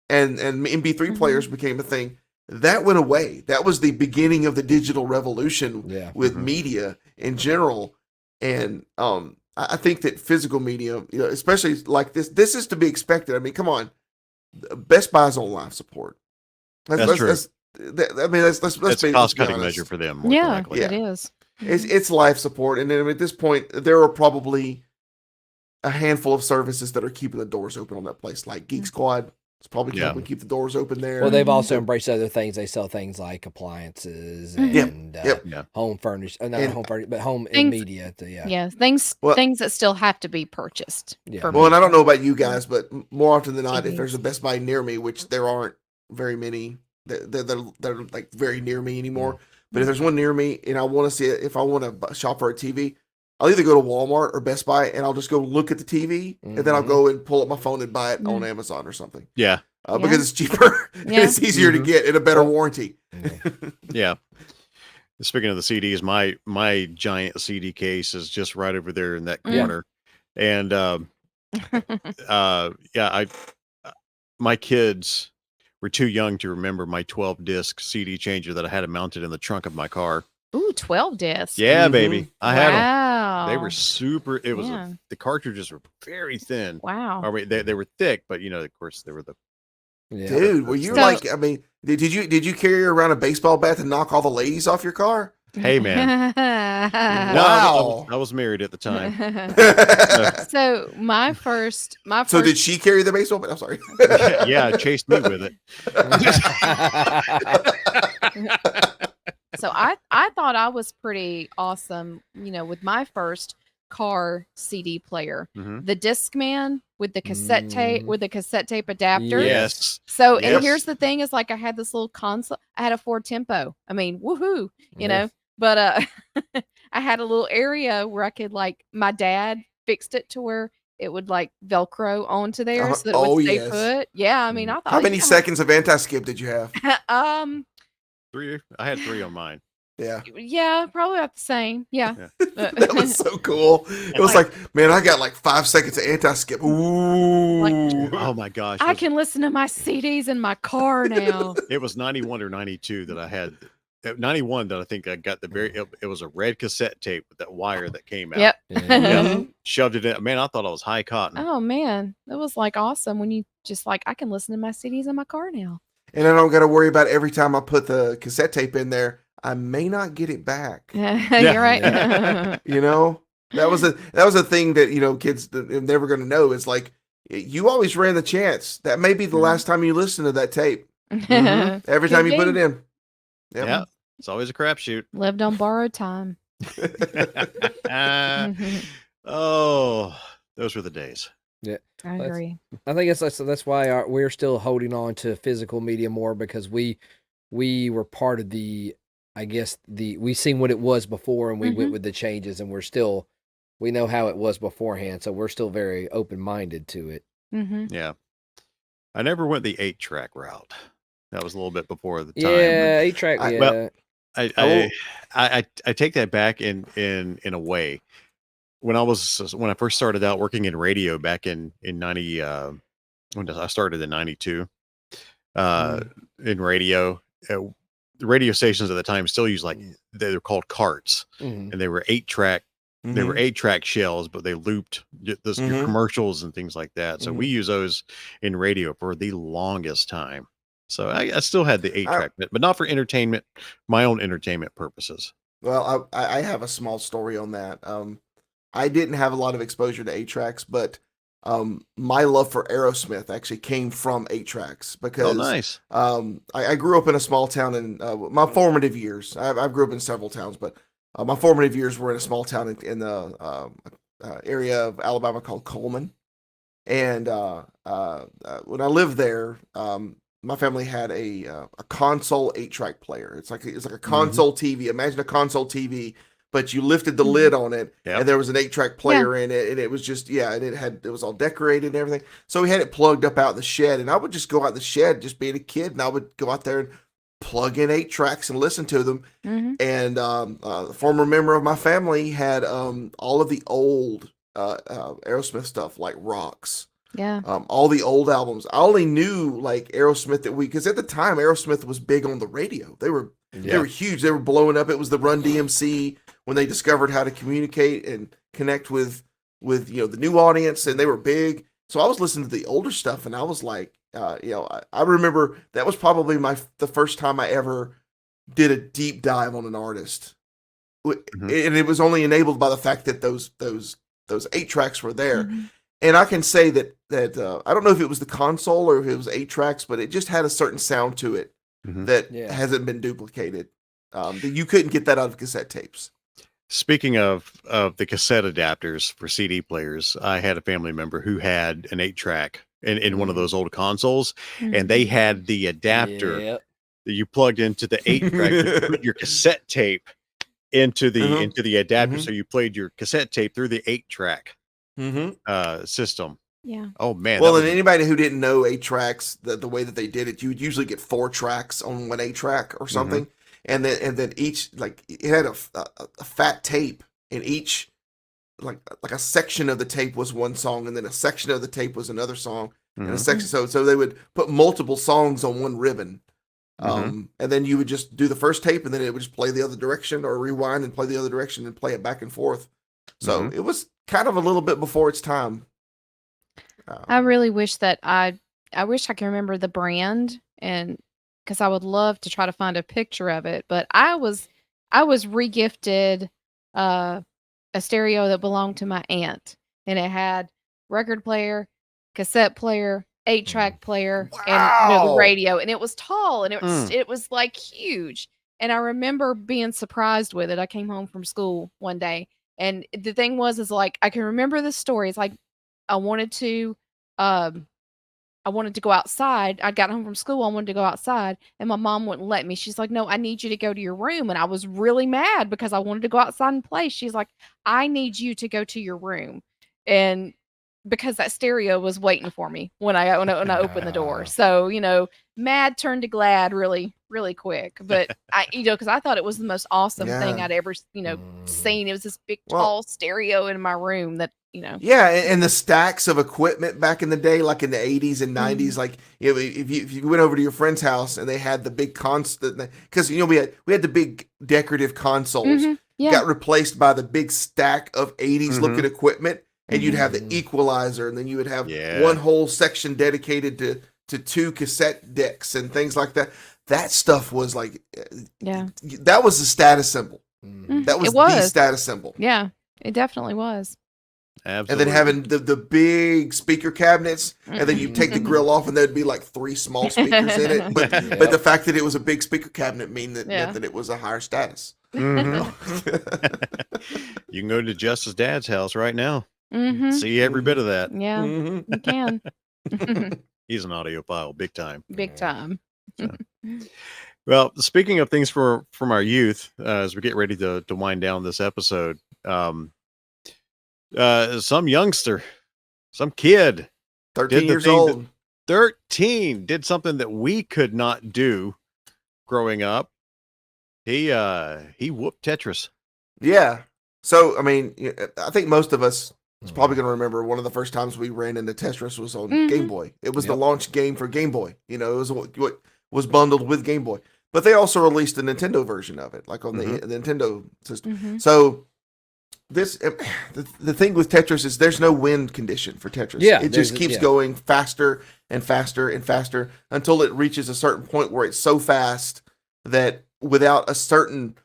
and MP3 players became a thing, that went away. That was the beginning of the digital revolution Yeah. with Mhm. media in general. And I think that physical media, especially like this is to be expected. I mean, come on, Best Buy's on live support. That's true. Let's It's be a cost cutting honest. measure for them. More than Yeah, likely. it is. It's life support, and then at this point, there are probably a handful of services that are keeping the doors open on that place, like Geek Squad, It's probably Yeah. helping keep the doors open there. Well, they've also So- embraced other things. They sell things like appliances Mhm. Yep, and yep. Yeah. home furniture. Not And- home furniture, but home and Things- media. Yeah. Yeah, things Well- things that still have to be purchased. Yeah. for Well, me. and I don't know about you guys, but more often than not, if TVs. there's a Best Buy near me, which there aren't very many, they're like very near me anymore. But if there's one near me and I want to see it, if I want to shop for a TV, I'll either go to Walmart or Best Buy and I'll just go look at the TV and then I'll Mhm. go and pull up my phone and buy it on Yeah. Amazon or something. Yeah. Yeah. Because it's cheaper and Yeah. it's easier to Mhm. get and a better warranty. Yeah. Yeah. Speaking of the CDs, my giant CD case is just right over there in that Yeah. corner. And yeah, my kids were too young to remember my 12 disc CD changer that I had mounted in the trunk of my car. Ooh, 12 discs. Yeah, Mhm. baby. I had them. Wow. They were super. It was Yeah. the cartridges were very thin. Wow. Or wait, they were thick, but of course, they were the Yeah. Dude, were you So- like, I mean, did you carry around a baseball bat to knock all the ladies off your car? Hey, man. No, Wow. I was married at the time. So my first So did she carry the baseball bat? I'm sorry. Yeah, it chased me with it. So I thought I was pretty awesome, with my first car CD player, Mhm. the Discman with the cassette tape Mm. with the cassette tape adapter. Yes. So Yes. and here's the thing is like I had this little console. I had a Ford Tempo. I mean, woohoo, Yeah. But I had a little area where I could my dad fixed it to where it would like Velcro onto there so that it Oh, would stay yes. put. Yeah, I mean, I thought How many yeah. seconds of anti-skip did you have? 3. I had 3 on mine. Yeah. Yeah, probably about the same. Yeah. That was so cool. It was like, man, I got like 5 seconds of anti-skip. Ooh. Oh my gosh. I can listen to my CDs in my car now. It was 91 or 92 that I had. 91 that I think I got it was a red cassette tape with that wire that came out. Yep. Yeah. Mhm. Shoved it in. Man, I thought I was high cotton. Oh man, that was like awesome when you just I can listen to my CDs in my car now. And I don't got to worry about every time I put the cassette tape in there, I may not get it back. You're right. You know, that was a thing that kids are never going to know. Is like you always ran the chance that may be the last time you listen to that tape. Every time you put it in. Yep. Yeah. It's always a crapshoot. Lived on borrowed time. Oh, those were the days. I agree. I think that's why we're still holding on to physical media more because we were part of we seen what it was before and we went with the changes and we know how it was beforehand, so we're still very open-minded to it. Mm-hmm. Yeah. I never went the 8-track route. That was a little bit before the time. Yeah, 8-track. I- Yeah, well, I take that back in a way. When I first started out working in radio back in 90, when I started in 92, in radio, the radio stations at the time still used they were called carts, Mhm. and they were 8-track. They were Mhm. 8-track shells, but they looped your Mhm. commercials and things like that. So we use those in radio for the longest time. So I still had the 8-track, but not for entertainment, my own entertainment purposes. Well, I have a small story on that. I didn't have a lot of exposure to 8-tracks, but my love for Aerosmith actually came from 8-tracks because Oh, nice. I grew up in a small town in my formative years. I grew up in several towns, but my formative years were in a small town in the area of Alabama called Coleman. And when I lived there, my family had a console 8-track player. It's like a console TV. Imagine a console TV, but you lifted the lid on it, Yep. and there was an 8-track player in it, and it was just and it was all decorated and everything. So we had it plugged up out in the shed, and I would just go out in the shed, just being a kid, and I would go out there and plug in 8-tracks and listen to them. Mm-hmm. And a former member of my family had all of the old Aerosmith stuff, like Rocks. Yeah. All the old albums. I only knew like Aerosmith because at the time Aerosmith was big on the radio. They were huge. They were blowing up. It was the Run DMC when they discovered how to communicate and connect with the new audience, and they were big. So I was listening to the older stuff, and I was like, I remember that was probably the first time I ever did a deep dive on an artist, and it was only enabled by the fact that those 8-tracks were there. Mhm. And I can say that I don't know if it was the console or if it was 8 tracks, but it just had a certain sound to it that hasn't been duplicated. That you couldn't get that out of cassette tapes. Speaking of the cassette adapters for CD players, I had a family member who had an 8-track in one of those old consoles, and they had the adapter that you plugged into the 8-track to put your cassette tape into the adapter, so you played your cassette tape through the 8-track system. Yeah. Oh man. Well, and anybody who didn't know 8 tracks, the way that they did it, you would usually get 4 tracks on one 8-track or something. And then each, like, it had a fat tape, and each like a section of the tape was one song, and then a section of the tape was another song, and a section. So they would put multiple songs on one ribbon, and then you would just do the first tape, and then it would just play the other direction, or rewind and play the other direction and play it back and forth. So it was kind of a little bit before its time. I really wish that I wish I could remember the brand, and because I would love to try to find a picture of it. But I was regifted a stereo that belonged to my aunt, and it had record player, cassette player, 8-track player, and the radio, and it was tall, and it was like huge. And I remember being surprised with it. I came home from school one day, and the thing is like I can remember the story. It's like I wanted to go outside. I got home from school. I wanted to go outside, and my mom wouldn't let me. She's like, "No, I need you to go to your room." And I was really mad because I wanted to go outside and play. She's like, "I need you to go to your room," and because that stereo was waiting for me when I opened the door. So mad turned to glad really, really quick. But because I thought it was the most awesome thing I'd ever seen. It was this big tall stereo in my room that. Yeah, and the stacks of equipment back in the day, like in the 80s and 90s, like if you went over to your friend's house and they had the big constant, because we had the big decorative consoles, got replaced by the big stack of 80s looking equipment, and you'd have the equalizer, and then you would have one whole section dedicated to 2 cassette decks and things like that. That stuff was like, that was the status symbol. That was the status symbol. Yeah, it definitely was. Absolutely. And then having the big speaker cabinets, and then you take the grill off, and there'd be like 3 small speakers in it. But the fact that it was a big speaker cabinet meant that it was a higher status. You can go to Justice Dad's house right now. See every bit of that. Yeah, you can. He's an audiophile, big time. Big time. So. Well, speaking of things from our youth, as we get ready to wind down this episode, some youngster, some kid, 13 years old, 13, did something that we could not do growing up. He whooped Tetris. Yeah. So, I mean, I think most of us is probably going to remember one of the first times we ran into Tetris was on Game Boy. It was the launch game for Game Boy. It was what was bundled with Game Boy. But they also released a Nintendo version of it, like on the Nintendo system. So the thing with Tetris is there's no win condition for Tetris. It just keeps going faster and faster and faster until it reaches a certain point where it's so fast that without a certain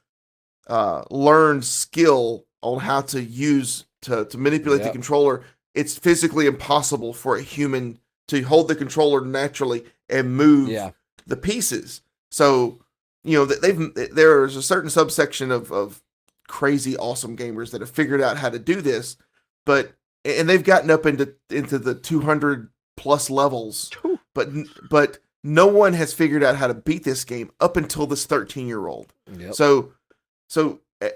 learned skill on how to use to manipulate the controller, it's physically impossible for a human to hold the controller naturally and move the pieces. So there's a certain subsection of crazy awesome gamers that have figured out how to do this, and they've gotten up into the 200 plus levels, but no one has figured out how to beat this game up until this 13-year-old. So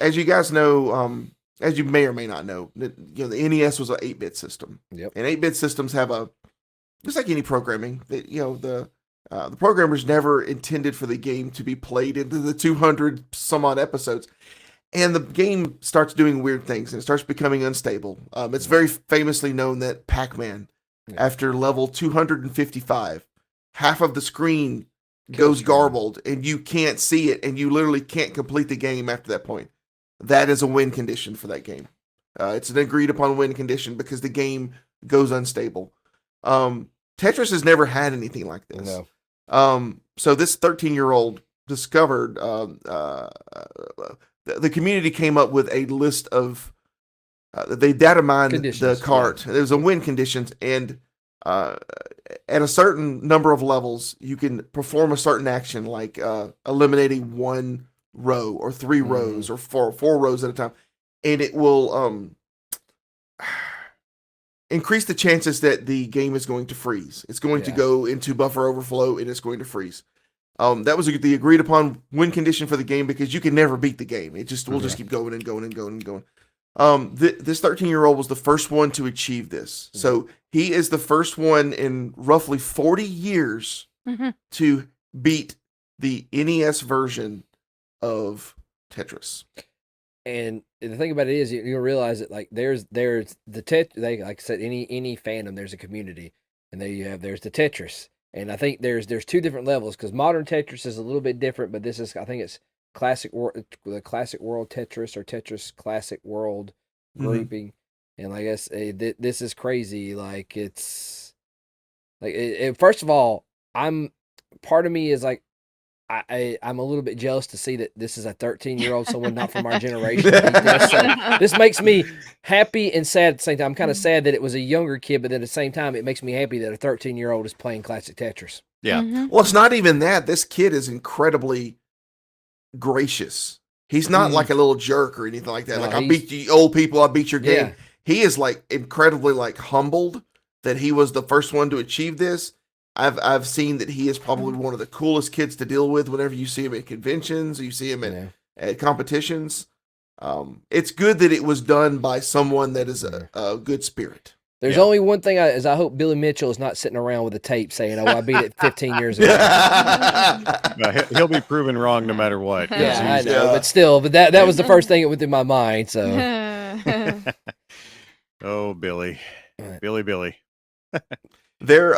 as you guys know, as you may or may not know, the NES was an 8-bit system, and 8-bit systems have just like any programming, the programmers never intended for the game to be played into the 200 some odd episodes. And the game starts doing weird things, and it starts becoming unstable. It's very famously known that Pac-Man, after level 255, half of the screen goes garbled, and you can't see it, and you literally can't complete the game after that point. That is a win condition for that game. It's an agreed upon win condition because the game goes unstable. Tetris has never had anything like this. So this 13-year-old discovered... the community came up with a list of they data mined the Conditions, cart. There was a win conditions, and at a certain number of levels, you can perform a certain action, like eliminating one row or three rows or four rows at a time, and it will increase the chances that the game is going to freeze. It's going to go into buffer overflow, and it's going to freeze. That was the agreed upon win condition for the game, because you can never beat the game. It just will just keep going and going and going and going. This 13-year-old was the first one to achieve this. So he is the first one in roughly 40 years to beat the NES version of Tetris. And the thing about it is, you'll realize that like there's the they, like I said, any fandom, there's a community, and there's the Tetris, and I think there's two different levels, because modern Tetris is a little bit different, but this is, I think it's the Classic World Tetris, or Tetris Classic World grouping, and I guess this is crazy. Like it's like first of all, part of me is like, I'm a little bit jealous to see that this is a 13-year-old, someone not from our generation. This makes me happy and sad at the same time. I'm kind of sad that it was a younger kid, but at the same time, it makes me happy that a 13-year-old is playing classic Tetris. Yeah. Well, it's not even that. This kid is incredibly gracious. He's not like a little jerk or anything like that. No, like, I beat you old people, I beat your game. Yeah. He is like incredibly like humbled that he was the first one to achieve this. I've seen that he is probably one of the coolest kids to deal with whenever you see him at conventions, or you see him at competitions. It's good that it was done by someone that is a good spirit. There's only one thing I hope Billy Mitchell is not sitting around with a tape saying, "Oh, I beat it 15 years ago." He'll be proven wrong no matter what. Yeah, I know, but still, that was the first thing that went through my mind. So, oh, Billy. There,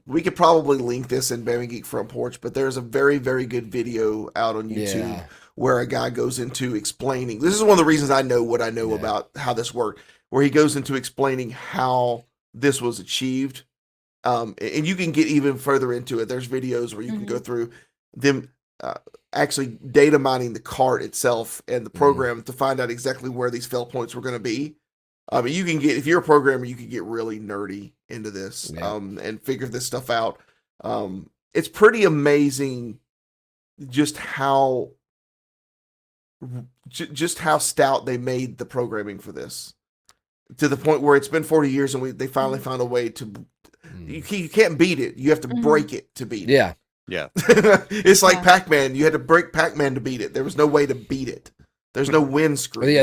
we could probably link this in Bama Geek Front Porch, but there's a very, very good video out on YouTube where a guy goes into explaining. This is one of the reasons I know what I know about how this worked, where he goes into explaining how this was achieved. And you can get even further into it. There's videos where you can go through them actually data mining the card itself and the program to find out exactly where these fail points were going to be. You can get, if you're a programmer, you can get really nerdy into this and figure this stuff out. It's pretty amazing just how stout they made the programming for this, to the point where it's been 40 years and they finally found a way to. You can't beat it. You have to break it to beat it. Yeah. It's like Pac-Man. You had to break Pac-Man to beat it. There was no way to beat it. There's no win screen.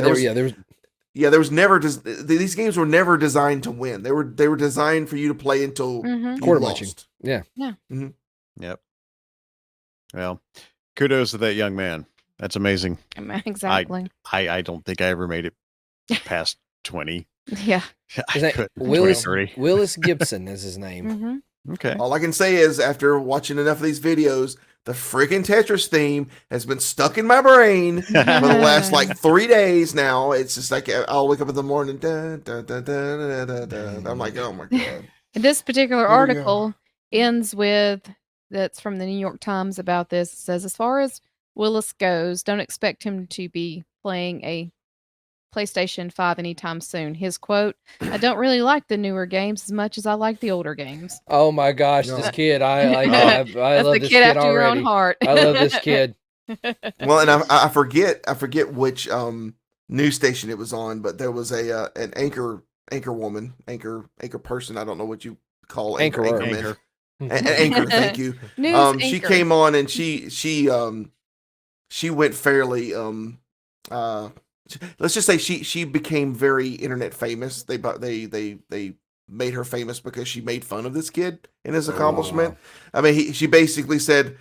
There was never. These games were never designed to win. They were designed for you to play until you lost. Yeah. Yep. Well, kudos to that young man. That's amazing. Exactly. I don't think I ever made it past 20. Yeah. Is that Willis Gibson is his name. Okay. All I can say is, after watching enough of these videos, the freaking Tetris theme has been stuck in my brain for the last like 3 days now. It's just like I'll wake up in the morning. I'm like, oh my God. This particular article ends with, that's from the New York Times about this. It says, as far as Willis goes, don't expect him to be playing a PlayStation 5 anytime soon. His quote, I don't really like the newer games as much as I like the older games. Oh my gosh, this kid. I That's love the this kid after already. your own heart. I love this kid. Well, and I forget which news station it was on, but there was an anchor woman, anchor person. I don't know what you call anchor. Anchor, thank you. She came on and she went fairly let's just say she became very internet famous. They made her famous because she made fun of this kid and his accomplishment. I mean, she basically said,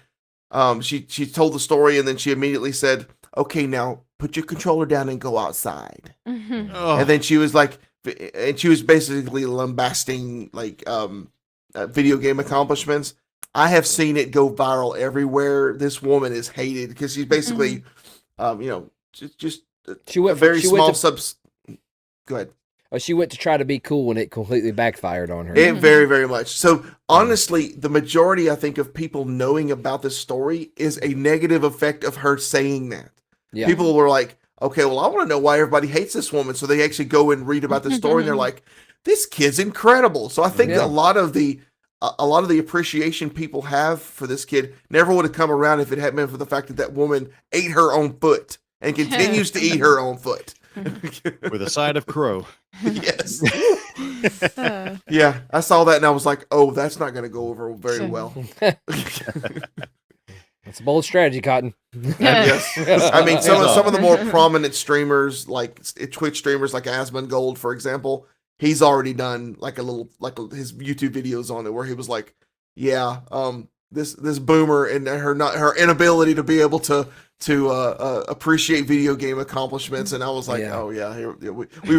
she told the story and then she immediately said, "Okay, now put your controller down and go outside." And then she was like, and she was basically lambasting like video game accomplishments. I have seen it go viral everywhere. This woman is hated because she's basically, just she went very small subs. Go ahead. Oh, she went to try to be cool and it completely backfired on her. It very, very much. So honestly, the majority, I think, of people knowing about this story is a negative effect of her saying that. Yeah. People were like, okay, well, I want to know why everybody hates this woman. So they actually go and read about the story, and they're like, this kid's incredible. So I think Yeah. a lot of the appreciation people have for this kid never would have come around if it hadn't been for the fact that that woman ate her own foot and continues to eat her own foot. With a side of crow. Yes. Uh, Yeah, I saw that and I was like, oh, that's not going to go over very well. That's a bold strategy, Cotton. Yes. I mean, some Hands of off. the more prominent streamers, like Twitch streamers, like Asmongold, for example, he's already done like his YouTube videos on it where he was like, yeah, this boomer and her inability to be able to appreciate video game accomplishments, and I was like, Yeah. oh yeah,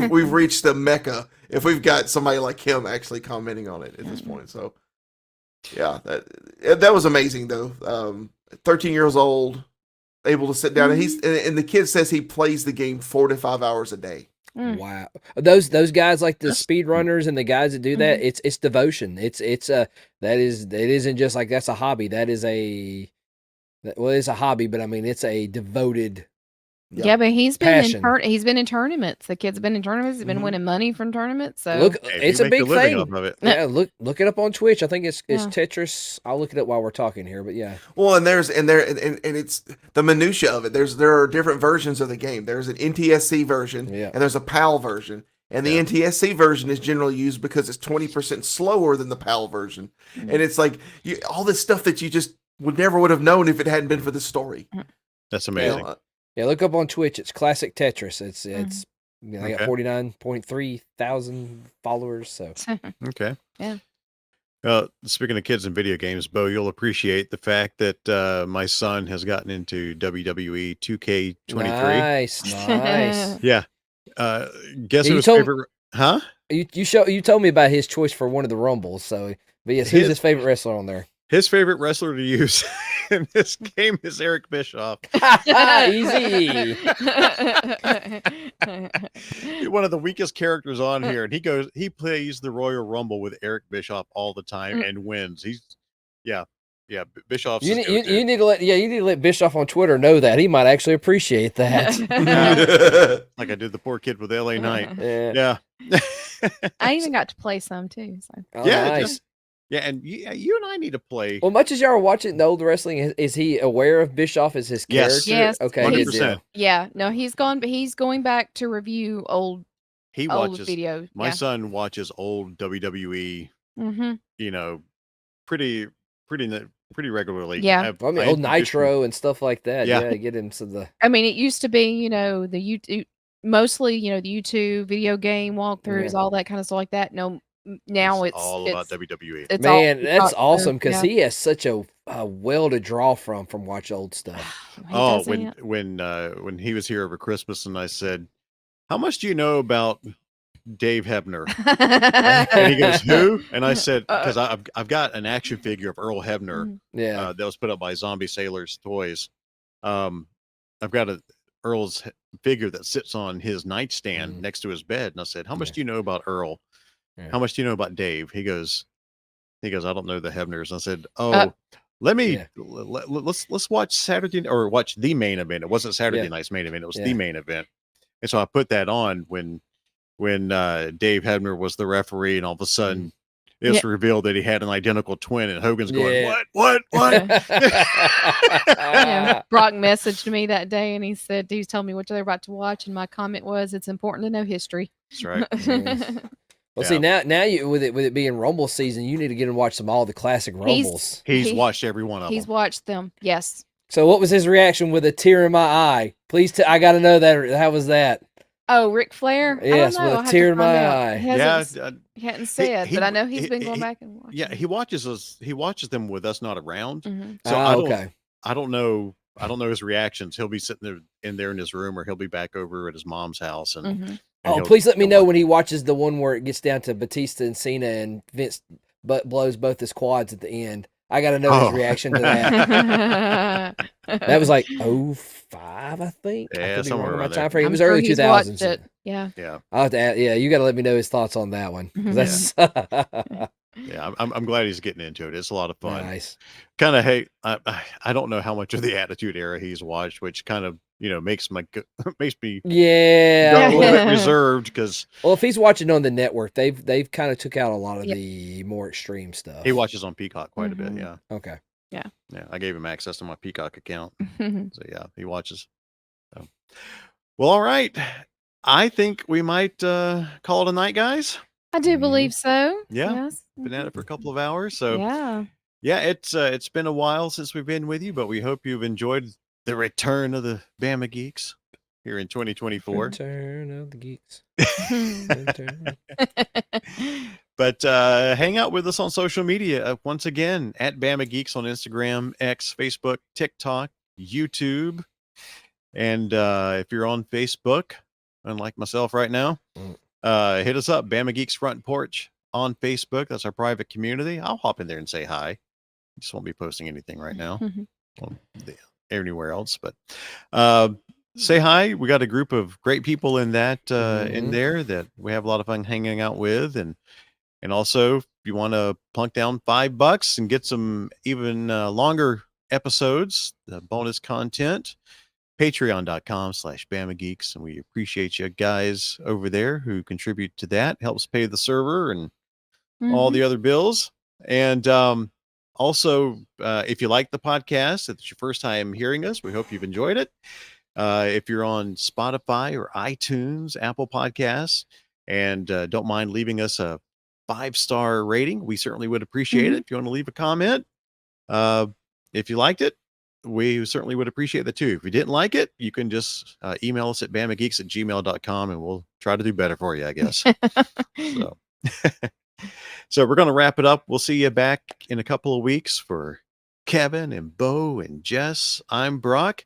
we've reached the mecca if we've got somebody like him actually commenting on it at this point. So yeah, that was amazing though. 13 years old, able to sit down, and and the kid says he plays the game 4 to 5 hours a day. Wow. Those guys like the That's- speedrunners and the guys that do that, it's devotion. It isn't just like that's a hobby. It's a hobby, but I mean it's a devoted yeah, but he's been Passion. he's been in tournaments. The kid's been in tournaments. He's been winning money from tournaments. So look. Hey, if It's you a make big living thing. off of it. Yeah, look it up on Twitch. I think it's Yeah. Tetris. I'll look it up while we're talking here, but yeah. Well, and it's the minutia of it. There are different versions of the game. There's an NTSC version, Yeah. and there's a PAL version. And the Yeah. NTSC version is generally used because it's 20% slower than the PAL version. And it's like all this stuff that you just would have known if it hadn't been for the story. That's You amazing. know, Yeah, look up on Twitch. It's Classic Tetris. It's I got Okay. 49.3 thousand followers. So Okay. Yeah. Speaking of kids and video games, Bo, you'll appreciate the fact that my son has gotten into WWE 2K23. nice. Yeah. Guess Yeah, who you his told- favorite? Huh? You told me about his choice for one of the rumbles. So, but yes, who's his favorite wrestler on there? His favorite wrestler to use in this game is Eric Bischoff. Easy. One of the weakest characters on here, and he plays the Royal Rumble with Eric Bischoff all the time and wins. Bischoff's You his need, go-to. you need to let Bischoff on Twitter know that he might actually appreciate that. Like I did the poor kid with LA Knight. Yeah. Yeah. I even got to play some too. So. Oh, Yeah, nice. and you and I need to play. Well, much as y'all are watching the old wrestling, is he aware of Bischoff as his Yes. character? Yes, Okay, good 100%. deal. Yeah, no, he's going back to review old He old watches. videos. My son watches old WWE. Mm-hmm. You know, pretty regularly. I mean, old introduced him- Nitro and stuff like that. Yeah. Yeah, get him to the. I mean, it used to be, the YouTube, mostly, the YouTube video game walkthroughs, all that kind of stuff like that. No, now it's all about WWE. It's all Man, that's about- awesome because yeah. he has such a well to draw from watch old stuff. He Oh, doesn't. when he was here over Christmas, and I said, "How much do you know about Dave Hebner?" And he goes, "Who?" And I said, "Because I've got an action figure of Earl Hebner Yeah, that was put up by Zombie Sailors Toys. I've got Earl's figure that sits on his nightstand next to his bed." And I said, "How much Yeah. do you know about Earl? Yeah. How much do you know about Dave?" He goes, "I don't know the Hebners." And I said, "Oh, let me Yeah. let's watch Saturday or watch the main event." It wasn't Saturday Yeah. night's main event; it was Yeah. the main event. And so I put that on when Dave Hebner was the referee, and all of a sudden it's revealed that he had an identical twin, and Hogan's going, Yeah. "What? Yeah, Brock messaged me that day and he was telling me what they're about to watch, and my comment was, "It's important to know history." That's right. Well, see now you with it being Rumble season, you need to get and watch all the classic Rumbles. He's He- watched every one of He's them. watched them. Yes. So, what was his reaction with a tear in my eye? Please, I got to know that. How was that? Oh, Ric Flair. Yes, I don't know. with a I'll have tear to in my find out. eye. He Yeah, hasn't, he hadn't said, he- but I know he's been he- going he- back and watching. yeah. He watches us. He watches them with us not around. Mhm. So I don't. Okay. I don't know. I don't know his reactions. He'll be sitting there in his room, or he'll be back over at his mom's house. And, Mhm. and Oh, he'll- please let me he'll know watch- when he watches the one where it gets down to Batista and Cena and Vince blows both his quads at the end. I got to know his Oh. reaction to that. That was like 05, I think. I Yeah, could be somewhere wrong on my around there. time frame. It I'm was sure early he's 2000s. watched it. Yeah. Yeah, I'll have to add, you got to let me know his thoughts on that one. 'Cause That's yeah. I'm glad he's getting into it. It's a lot of fun. nice. Kind of hate. I don't know how much of the Attitude Era he's watched, which kind of makes makes me Yeah. go a little bit Yeah. reserved because Well, if he's watching on the network, they've kind of took out a lot of Yeah. the more extreme stuff. he watches on Peacock quite a bit. Mhm. Yeah, Okay. yeah. I gave him access to my Peacock account, so yeah, he watches. So. Well, all right. I think we might call it a night, guys. I do believe so. Yeah. Yes. Been at it for a couple of hours, so Yeah. yeah, it's been a while since we've been with you, but we hope you've enjoyed the return of the Bama Geeks here in 2024. Return of the Geeks. Hmm. Return. But hang out with us on social media once again at Bama Geeks on Instagram, X, Facebook, TikTok, YouTube, and if you're on Facebook, unlike myself right now, hit us up, Bama Geeks Front Porch on Facebook. That's our private community. I'll hop in there and say hi. Just won't be posting anything right now. Well, anywhere else, but say hi. We got a group of great people in that in there that we have a lot of fun hanging out with, and also if you want to plunk down $5 and get some even longer episodes, the bonus content, patreon.com/Bama Geeks, and we appreciate you guys over there who contribute to that. Helps pay the server and all the other bills. And also, if you like the podcast, if it's your first time hearing us, we hope you've enjoyed it. If you're on Spotify or iTunes, Apple Podcasts, and don't mind leaving us a 5-star rating, we certainly would appreciate it. If you want to leave a comment, if you liked it, we certainly would appreciate that too. If you didn't like it, you can just email us at bamageeks@gmail.com and we'll try to do better for you, I guess. So. So we're going to wrap it up. We'll see you back in a couple of weeks for Kevin and Bo and Jess. I'm Brock.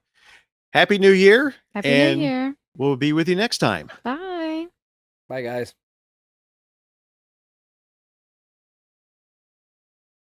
Happy New Year. Happy and New Year. we'll be with you next time. Bye. Bye, guys.